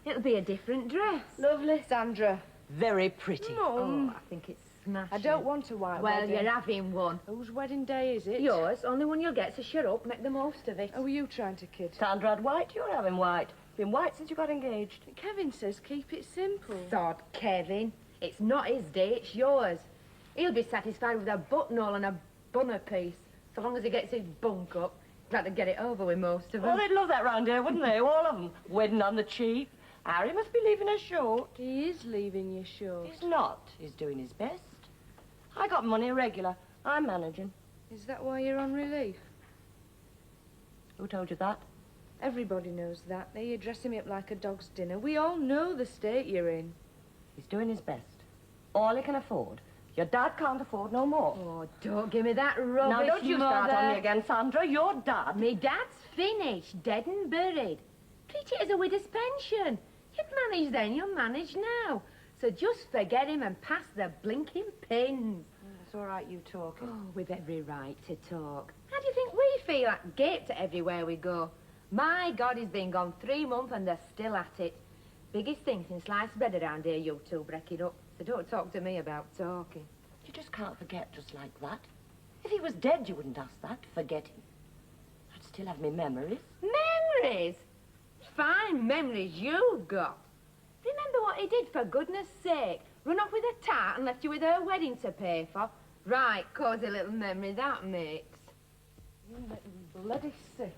It'll be a different dress. Lovely. Sandra. Very pretty. Mum. Oh, I think it's smashing. I don't want a white Well, wedding. you're having one. Whose wedding day is it? Yours. Only one you'll get, so shut up. Make the most of it. Oh, were you trying to kid? Sandra had white, you're having white. Been white since you got engaged. Kevin says keep it simple. Sod, Kevin. It's not his day, it's yours. He'll be satisfied with a buttonhole and a bunner piece, so long as he gets his bunk up. Glad to get it over with most of them. Oh, they'd love that round here, wouldn't they? All of them. Wedding on the cheap. Harry must be leaving us short. He is leaving you short. He's not. He's doing his best. I got money regular. I'm managing. Is that why you're on relief? Who told you that? Everybody knows that. Now you're dressing me up like a dog's dinner. We all know the state you're in. He's doing his best. All he can afford. Your dad can't afford no more. Oh, don't give me that rubbish, Now, don't you start Mother. on me again, Sandra. Your dad. Me dad's finished, dead and buried. Treat it as a widow's pension. You'd manage then, you'll manage now. So just forget him and pass the blinking pins. It's all right, you talking. Oh, we've every right to talk. How do you think we feel at gaped at everywhere we go? My God, he's been gone 3 months and they're still at it. Biggest thing since sliced bread around here, you two break it up. So don't talk to me about talking. You just can't forget just like that. If he was dead, you wouldn't ask that. Forget him. I'd still have me memories. Memories? Fine memories you've got. Remember what he did, for goodness sake? Run off with a tart and left you with her wedding to pay for? Right, cosy little memory that makes. You make me bloody sick.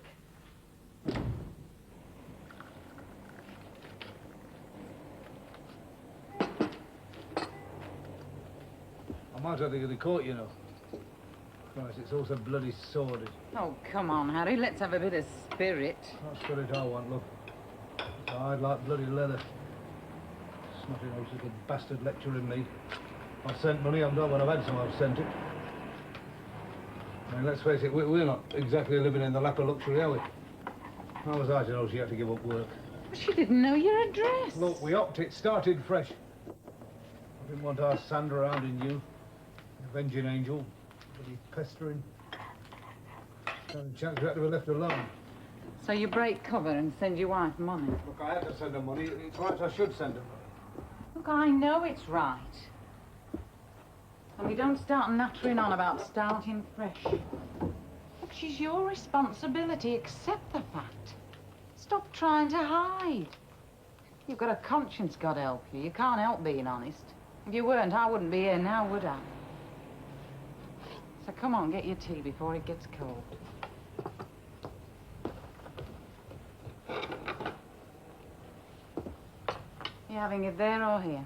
I might have to get the court, you know. Christ, it's also bloody sordid. Oh, come on, Harry, let's have a bit of spirit. Not spirit I want, look. It's hard like bloody leather. Snotty old little bastard lecturing me. I've sent money, I'm not when I've had some, I've sent it. I mean, let's face it, we're not exactly living in the lap of luxury, are we? How was I to know she had to give up work? She didn't know your address. Look, we upped it, started fresh. I didn't want our sand around in you. Avenging angel. Bloody pestering. Some chance we had to be left alone. So you break cover and send your wife money? Look, I had to send her money. It's right I should send her. Look, I know it's right. And we don't start nattering on about starting fresh. Look, she's your responsibility. Accept the fact. Stop trying to hide. You've got a conscience, God help you. You can't help being honest. If you weren't, I wouldn't be here now, would I? So come on, get your tea before it gets cold. You having it there or here?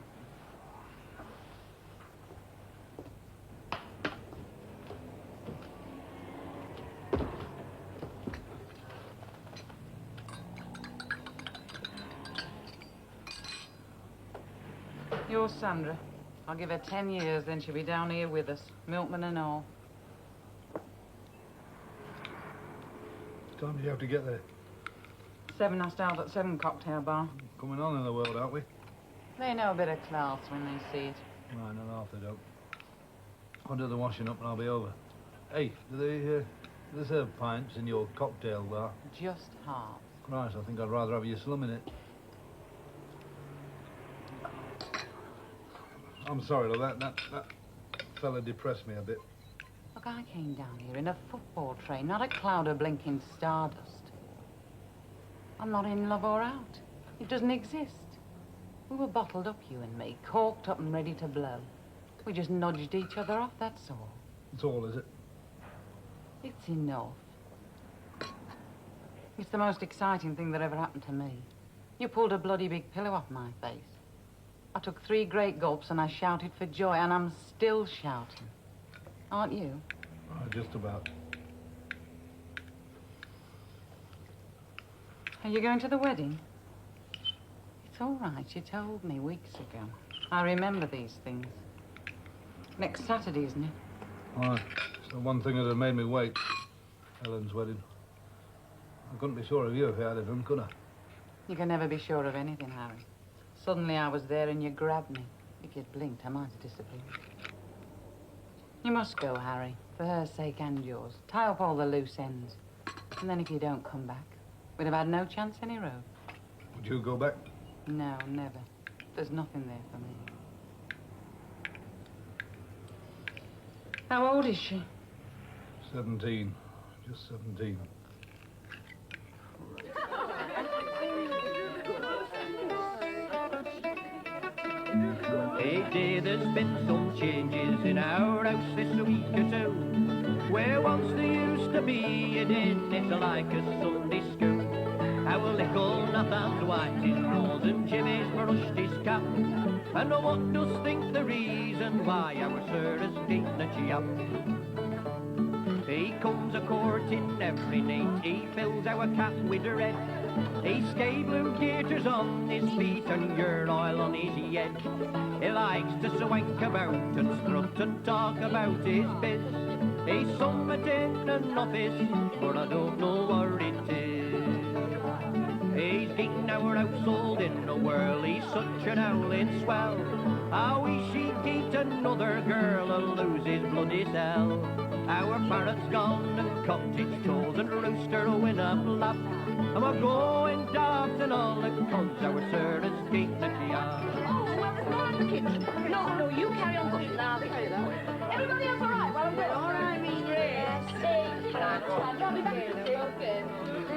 You're Sandra. I'll give her 10 years, then she'll be down here with us, milkman and all. What time do you have to get there? 7, I start at 7 cocktail bar. Coming on in the world, aren't we? They know a bit of class when they see it. 9.5 they don't. I'll do the washing up and I'll be over. Hey, do they serve pints in your cocktail bar? Just half. Christ, I think I'd rather have your slum in it. I'm sorry, though, that fella depressed me a bit. Look, I came down here in a football train, not a cloud of blinking stardust. I'm not in love or out. It doesn't exist. We were bottled up, you and me, corked up and ready to blow. We just nudged each other off, that's all. That's all, is it? It's enough. It's the most exciting thing that ever happened to me. You pulled a bloody big pillow off my face. I took 3 great gulps and I shouted for joy, and I'm still shouting. Aren't you? Just about. Are you going to the wedding? It's all right, you told me weeks ago. I remember these things. Next Saturday, isn't it? Right. It's the one thing that had made me wait. Helen's wedding. I couldn't be sure of you if I had done, could I? You can never be sure of anything, Harry. Suddenly I was there and you grabbed me. If you'd blinked, I might have disappeared. You must go, Harry, for her sake and yours. Tie up all the loose ends. And then if you don't come back, we'd have had no chance any road. Would you go back? No, never. There's nothing there for me. How old is she? 17. Just 17. Hey, dear, there's been some changes in our house this week or two. Where once there used to be a den, it's like a Sunday school. Our little Nathan White is rose and Jimmy's brushed his cap. And no one does think the reason why our sir has been a chap. He comes a-courting every night, he fills our cap with red. He's blue gaiters on his feet and urn oil on his head. He likes to swank about and strut and talk about his biz. He's somewhat in an office, but I don't know what it is. He's getting our household in the world, he's such an howling swell. I wish he'd get another girl and lose his bloody cell. Our parrot's gone and cottage toes and rooster win a flap. And we're going daft and all the cons our servants getting a yard. Oh, well, there's more in the kitchen. No, you carry on pushing. I'll carry that way. Everybody else all right? Well, I'm good. All right, me, yes.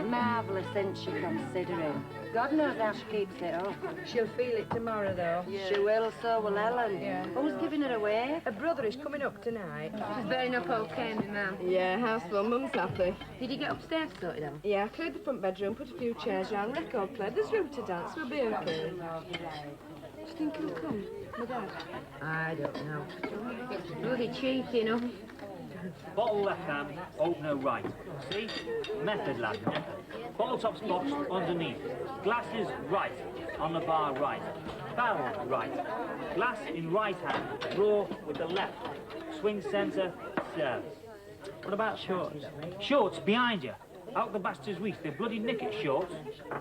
Marvellous, isn't she, considering? God knows how she keeps it up. She'll feel it tomorrow, though. Yeah. She will, so will Ellen. Yeah. Who's giving her away? Her brother is coming up tonight. She's bearing up okay, me ma'am. Yeah, house full. Mum's happy. Did you get upstairs sorted out? Yeah, I cleared the front bedroom, put a few chairs round, record player. There's room to dance. We'll be okay. Do you think he'll come, my dad? I don't know. Bloody cheeky enough. Bottle left hand, opener right. See? Method, lad, method. Bottle top's box underneath. Glasses right, on the bar right. Barrel right. Glass in right hand, draw with the left. Swing centre, serve. What about shorts? Shorts behind you. Out the bastard's reach, they bloody nick at shorts.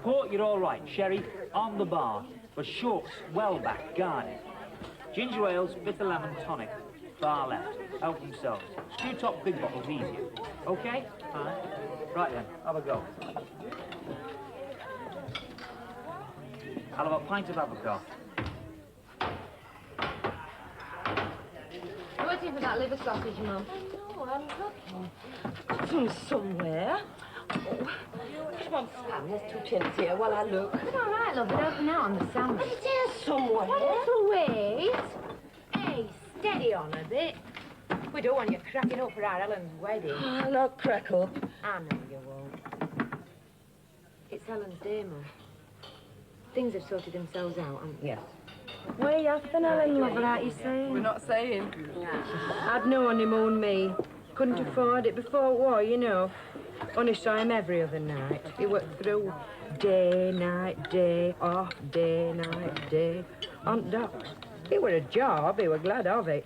Port, you're all right. Sherry, on the bar. But shorts, well back, guarded. Ginger ales, bitter lemon tonic. Far left. Help themselves. Screw top big bottles easier. Okay? Right then, have a go. I'll have a pint of avocado. Waiting for that liver sausage, Mum. Oh, I'm looking. Got some somewhere. Oh, come on, Sam, there's two tins here while I look. It's all right, love. It open out on the sandwich. It is somewhere. A little wait. Hey, steady on a bit. We don't want you cracking up for our Ellen's wedding. I'll not crack up. I know you won't. It's Ellen's day, Mum. Things have sorted themselves out, haven't they? Yes. Way after Ellen, lover, aren't you saying? We're not saying. I'd no honeymoon, me. Couldn't afford it before war, you know. Only saw him every other night. He worked through day, night, day, off, day, night, day, on docks. It were a job, he were glad of it.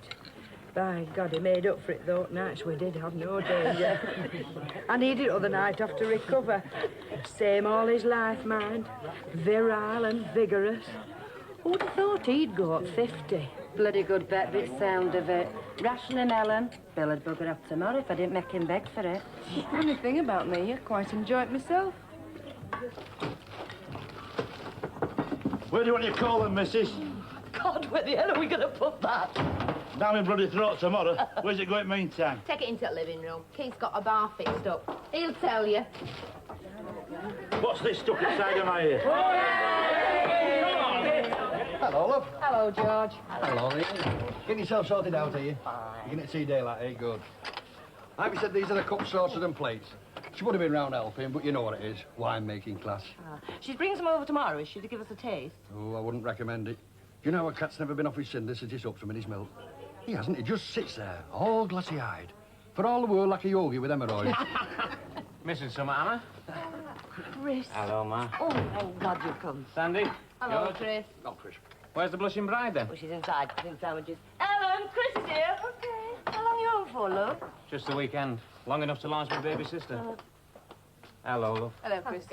By God, he made up for it, though. Nights we did have no danger. I needed it other night off to recover. Same all his life, mind. Virile and vigorous. Who'd have thought he'd go at 50? Bloody good bet, bit sound of it. Rationing Ellen. Bill would bugger up tomorrow if I didn't make him beg for it. Funny thing about me, I quite enjoy it myself. Where do you want your colon, missus? God, where the hell are we going to put that? Down my bloody throat tomorrow. Where's it going meantime? Take it into the living room. Keith's got a bar fixed up. He'll tell you. What's this stuck inside of my ear? Hello, love. Hello, George. Hello, Ian. Getting yourself sorted out, are you? You're going to see daylight, eh? Good. Ivy said these are the cups, saucers and plates. She would have been round helping, but you know what it is. Wine-making class. She brings them over tomorrow, is she, to give us a taste? Oh, I wouldn't recommend it. Do you know a cat's never been off his cinder since he sucked from in his milk? He hasn't. He just sits there, all glassy-eyed. For all the world like a yogi with hemorrhoids. Missing some, Anna? Chris. Hello, Ma. Oh, God, you've come. Sandy? Hello, George? Chris. Oh, Chris. Where's the blushing bride, then? Oh, she's inside, cooking sandwiches. Ellen, Chris is here. Okay. How long are you home for, love? Just the weekend. Long enough to launch my baby sister. Hello, love. Hello, Chris.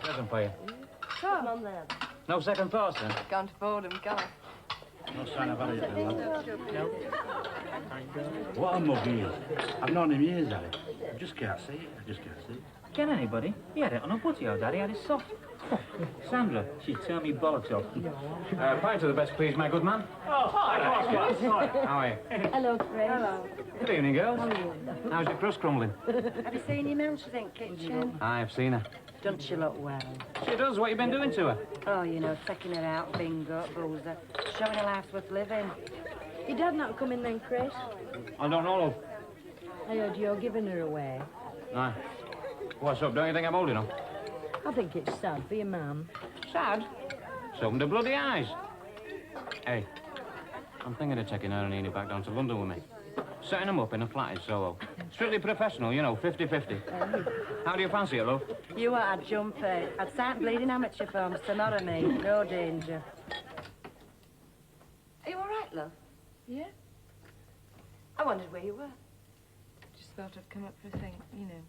Present for you. Come on, then. No second thoughts, then? Can't afford him, can I? No sign of Harry, then, lad. What a mug he is. I've known him years, Harry. I just can't see it. I just can't see it. Can anybody? He had it on a butty, our daddy had it soft. Sandra, she turned me bollocks off. Pint to the best, please, my good man. Oh, hi. How are you? Hello, Chris. Hello. Good evening, girls. How's your crust crumbling? Have you seen your Manchester kitchen? I've seen her. Don't she look well? She does. What you been doing to her? Oh, you know, taking her out, bingo, boozer, showing her life's worth living. Your dad not coming then, Chris? I don't know, love. I heard you're giving her away. Aye. What's up? Don't you think I'm old enough? I think it's sad for your mum. Sad? So open the bloody eyes. Hey, I'm thinking of taking her and Enid back down to London with me. Setting them up in a flat in Soho. Strictly professional, you know, 50-50. How do you fancy it, love? You are, I'd jump it. I'd start bleeding amateur films tomorrow, me. No danger. Are you all right, love? Yeah? I wondered where you were. Just thought I'd come up for a thing, you know.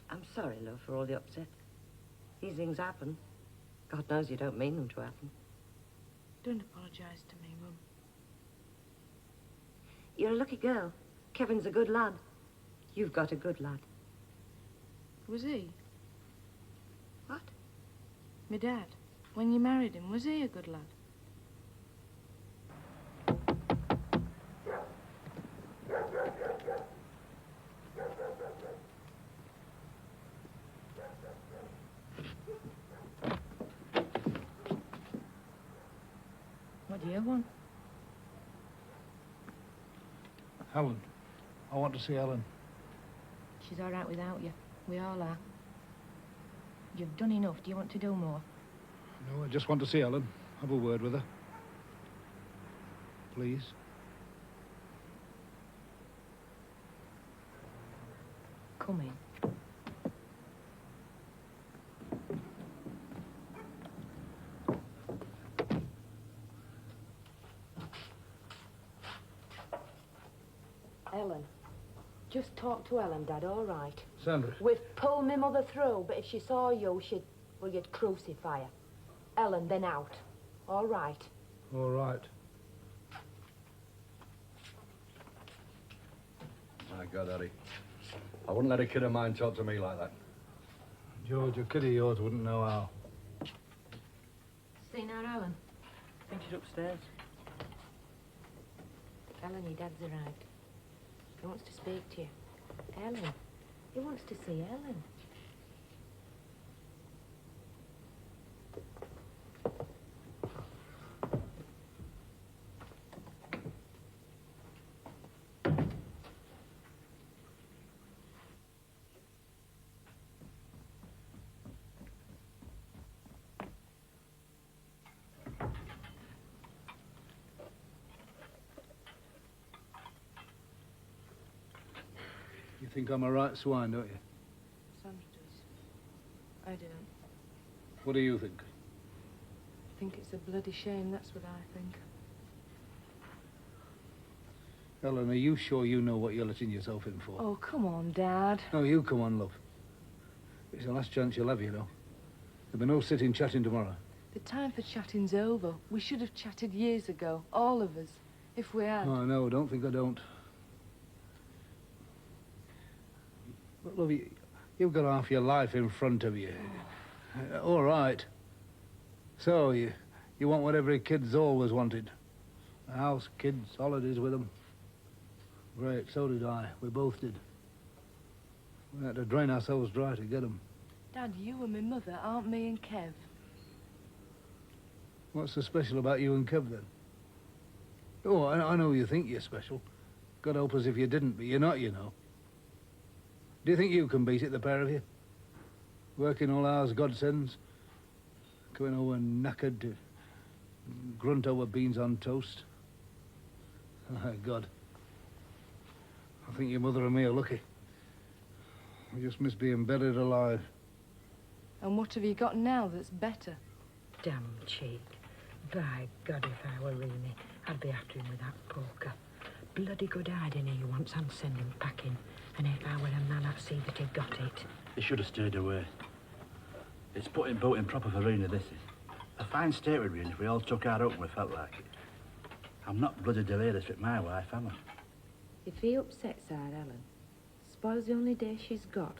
I'm sorry, love, for all the upset. These things happen. God knows you don't mean them to happen. Don't apologise to me, Mum. You're a lucky girl. Kevin's a good lad. You've got a good lad. Was he? What? My dad. When you married him, was he a good lad? What do you want? Helen. I want to see Helen. She's all right without you. We all are. You've done enough. Do you want to do more? No, I just want to see Helen. Have a word with her. Please. Come in. Ellen. Just talk to Ellen, Dad, all right? Sandra. We've pulled my mother through, but if she saw you, well, you'd crucify her. Ellen, then out. All right. All right. My God, Eddie. I wouldn't let a kid of mine talk to me like that. George, a kid of yours wouldn't know how. Seen our Ellen? I think she's upstairs. Ellen, your dad's arrived. He wants to speak to you. Ellen. He wants to see Ellen. You think I'm a right swine, don't you? Sandra does. I don't. What do you think? I think it's a bloody shame, that's what I think. Helen, are you sure you know what you're letting yourself in for? Oh, come on, Dad. No, you come on, love. It's the last chance you'll have, you know. There'll be no sitting chatting tomorrow. The time for chatting's over. We should have chatted years ago, all of us, if we had. Oh, no, don't think I don't. But, love, you've got half your life in front of you. All right. So, you want what every kid's always wanted. A house, kids, holidays with them. Great, so did I. We both did. We had to drain ourselves dry to get them. Dad, you and my mother aren't me and Kev. What's so special about you and Kev, then? Oh, I know you think you're special. God help us if you didn't, but you're not, you know. Do you think you can beat it, the pair of you? Working all hours God sends. Coming over knackered to grunt over beans on toast. Oh, God. I think your mother and me are lucky. We just miss being buried alive. And what have you got now that's better? Damn cheek. By God, if I were Reenie, I'd be after him with that poker. Bloody good hiding he wants and send him packing. And if I were a man, I'd see that he got it. He should have stayed away. It's putting boat in proper for Rena, this is. A fine state with Rena if we all took our up when we felt like it. I'm not bloody delirious with my wife, am I? If he upsets our Ellen, spoils the only day she's got,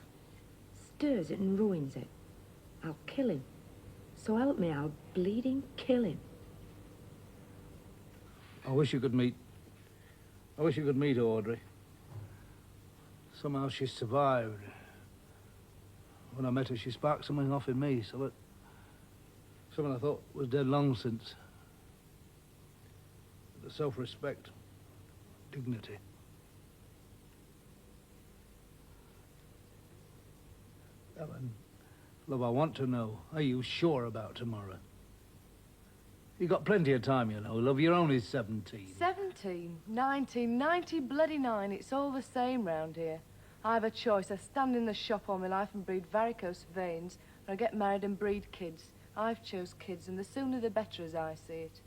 stirs it and ruins it, I'll kill him. So help me, I'll bleeding kill him. I wish you could meet Audrey. Somehow she survived. When I met her, she sparked something off in me, something I thought was dead long since. The self-respect, dignity. Ellen, love, I want to know, are you sure about tomorrow? You got plenty of time, you know, love. You're only 17. 17, 19, 90 bloody 9. It's all the same round here. I have a choice. I stand in the shop all my life and breed varicose veins, or I get married and breed kids. I've chose kids, and the sooner the better as I see it.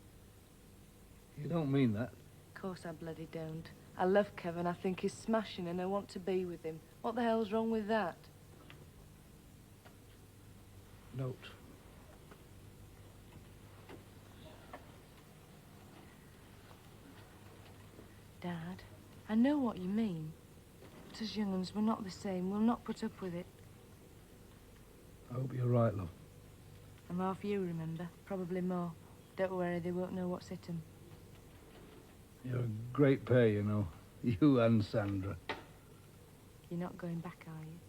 You don't mean that. Of course I bloody don't. I love Kevin. I think he's smashing and I want to be with him. What the hell's wrong with that? note. Dad, I know what you mean. But as young uns, we're not the same. We'll not put up with it. I hope you're right, love. And more for you, remember? Probably more. Don't worry, they won't know what's hit 'em. You're a great pair, you know. You and Sandra. You're not going back, are you?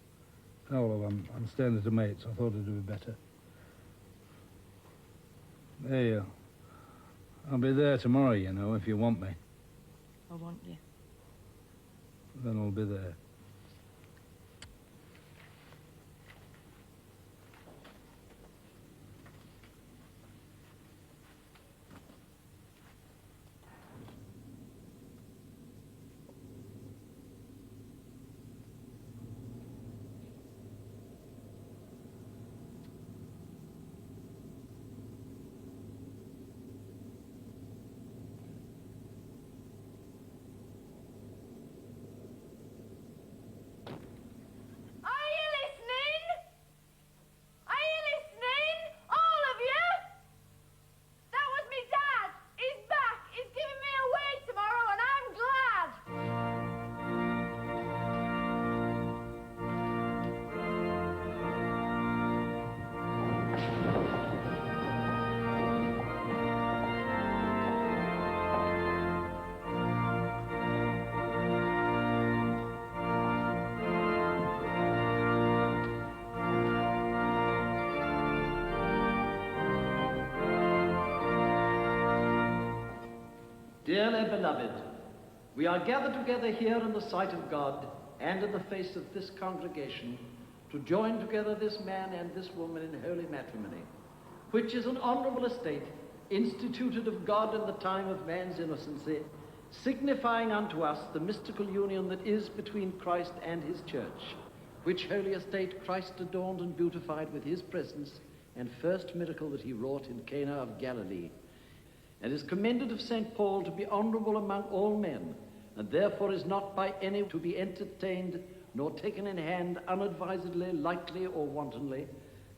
Oh, well, I'm staying at a mate's. I thought it'd be better. There you are. I'll be there tomorrow, you know, if you want me. I want you. Then I'll be there. Dearly beloved, we are gathered together here in the sight of God and in the face of this congregation to join together this man and this woman in holy matrimony, which is an honourable estate instituted of God in the time of man's innocency, signifying unto us the mystical union that is between Christ and his church, which holy estate Christ adorned and beautified with his presence and first miracle that he wrought in Cana of Galilee, and is commended of St. Paul to be honourable among all men, and therefore is not by any to be entertained nor taken in hand unadvisedly, lightly, or wantonly,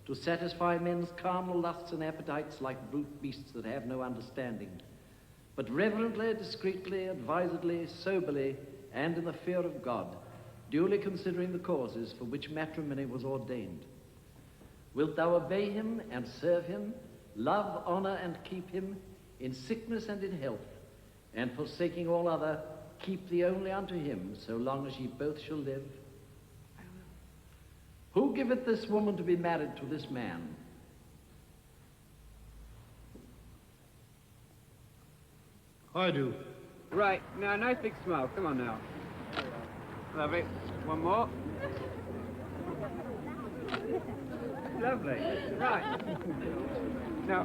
to satisfy men's carnal lusts and appetites like brute beasts that have no understanding, but reverently, discreetly, advisedly, soberly, and in the fear of God, duly considering the causes for which matrimony was ordained. Wilt thou obey him and serve him, love, honour, and keep him, in sickness and in health, and forsaking all other, keep thee only unto him, so long as ye both shall live? Who giveth this woman to be married to this man? I do. Right, now, nice big smile. Come on now. Lovely. One more. Lovely. Right. Now,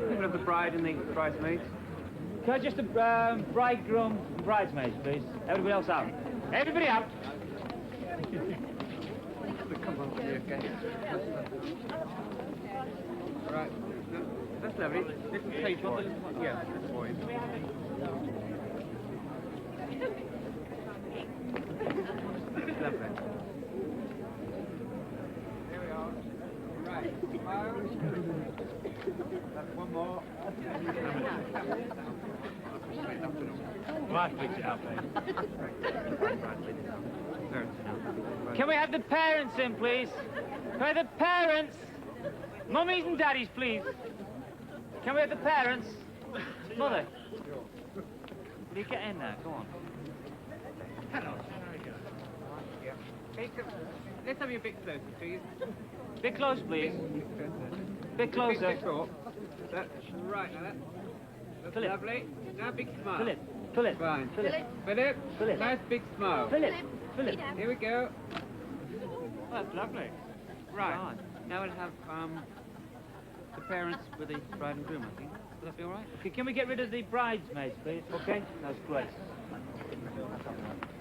people of the bride and the bridesmaids. Can I just the bridegroom and bridesmaids, please? Everybody else out. Everybody out. Come on, okay. Right. No, that's lovely. Little page one. Yeah, that's boys. Lovely. There we are. Right. One more. Right, fix it up, Can we have the parents in, please? Can we have the parents? Mummies and daddies, please. Can we have the parents? Mother. Will you get in there? Go on. Hello. Let's have you a bit closer, please. Bit close, please. Bit closer. That's right, now that's Philip. lovely. Now big smile. Philip. Philip. Fine. Philip. Philip. Philip. Nice big smile. Philip. Philip. Here we go. That's lovely. Right. Now we'll have the parents with the bride and groom, I think. Will that be all right? Okay, can we get rid of the bridesmaids, please? Okay? That's great.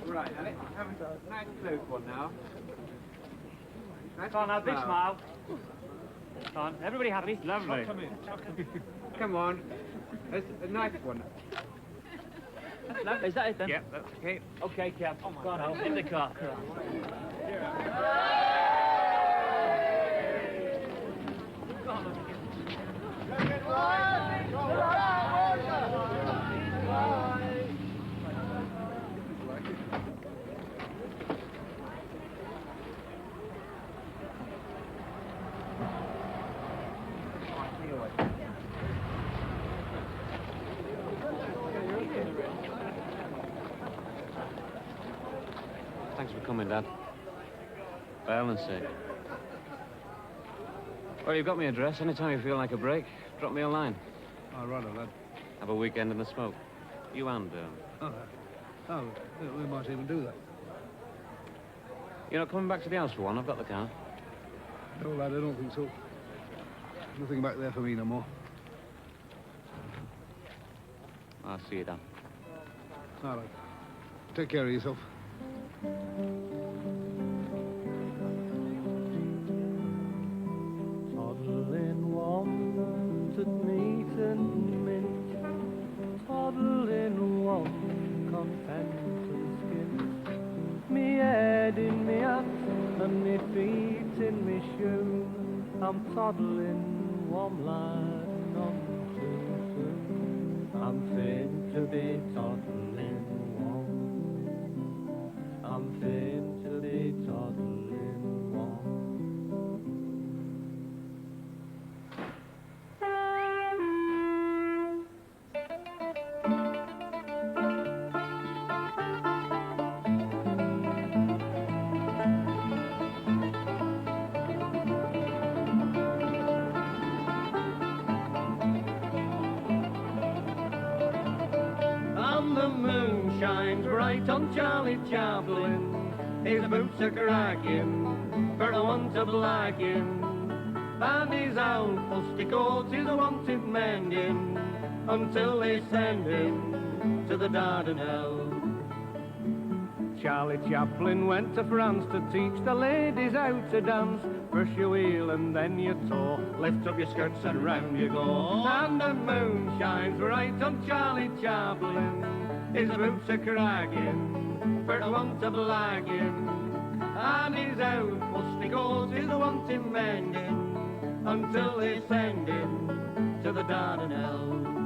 Right, now let's have a nice close one now. Nice Come on now, big smile. Come on, everybody happy? Lovely. Come in. Come on. That's a nice one. That's lovely. Is that it then? Yeah, that's okay. Okay, Kev. Go on now, in the car. Thanks for coming, Dad. For Helen's sake. Well, you've got my address. Anytime you feel like a break, drop me a line. All right, lad. Have a weekend in the smoke. You and, All right. Oh, we might even do that. You're not coming back to the house for one? I've got the car. No, lad, I don't think so. Nothing back there for me no more. I'll see you, Dan. All right. Take care of yourself. Toddling wanted meat and mint, toddling one content to the skin. Me head in me hat and me feet in me shoe. I'm toddling warm lad, none too soon. I'm fit to be toddling warm. I'm fit to be toddling warm. And the moon shines bright on Charlie Chaplin. His boots are cracking for the one to black him. And his old fusty coat is wanted mending until they send him to the Dardanelles. Charlie Chaplin went to France to teach the ladies how to dance. First you wheel and then you toe, lift up your skirts and round you go. And the moon shines right on Charlie Chaplin. His boots are cracking for the one to black him. And his old fusty coat is wanting mending until they send him to the Dardanelles.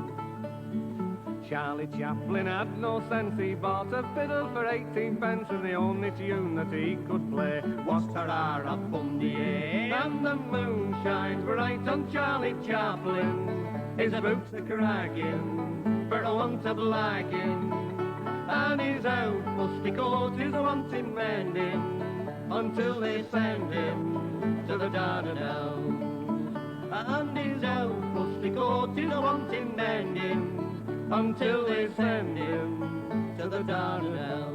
Charlie Chaplin had no sense, he bought a fiddle for 18 pence, and the only tune that he could play was Tarara Bundy. And the moon shines bright on Charlie Chaplin. His boots are cracking for the one to black him. And his old fusty coat is wanting mending until they send him to the Dardanelles. And his old fusty coat is wanting mending until they send him to the Dardanelles.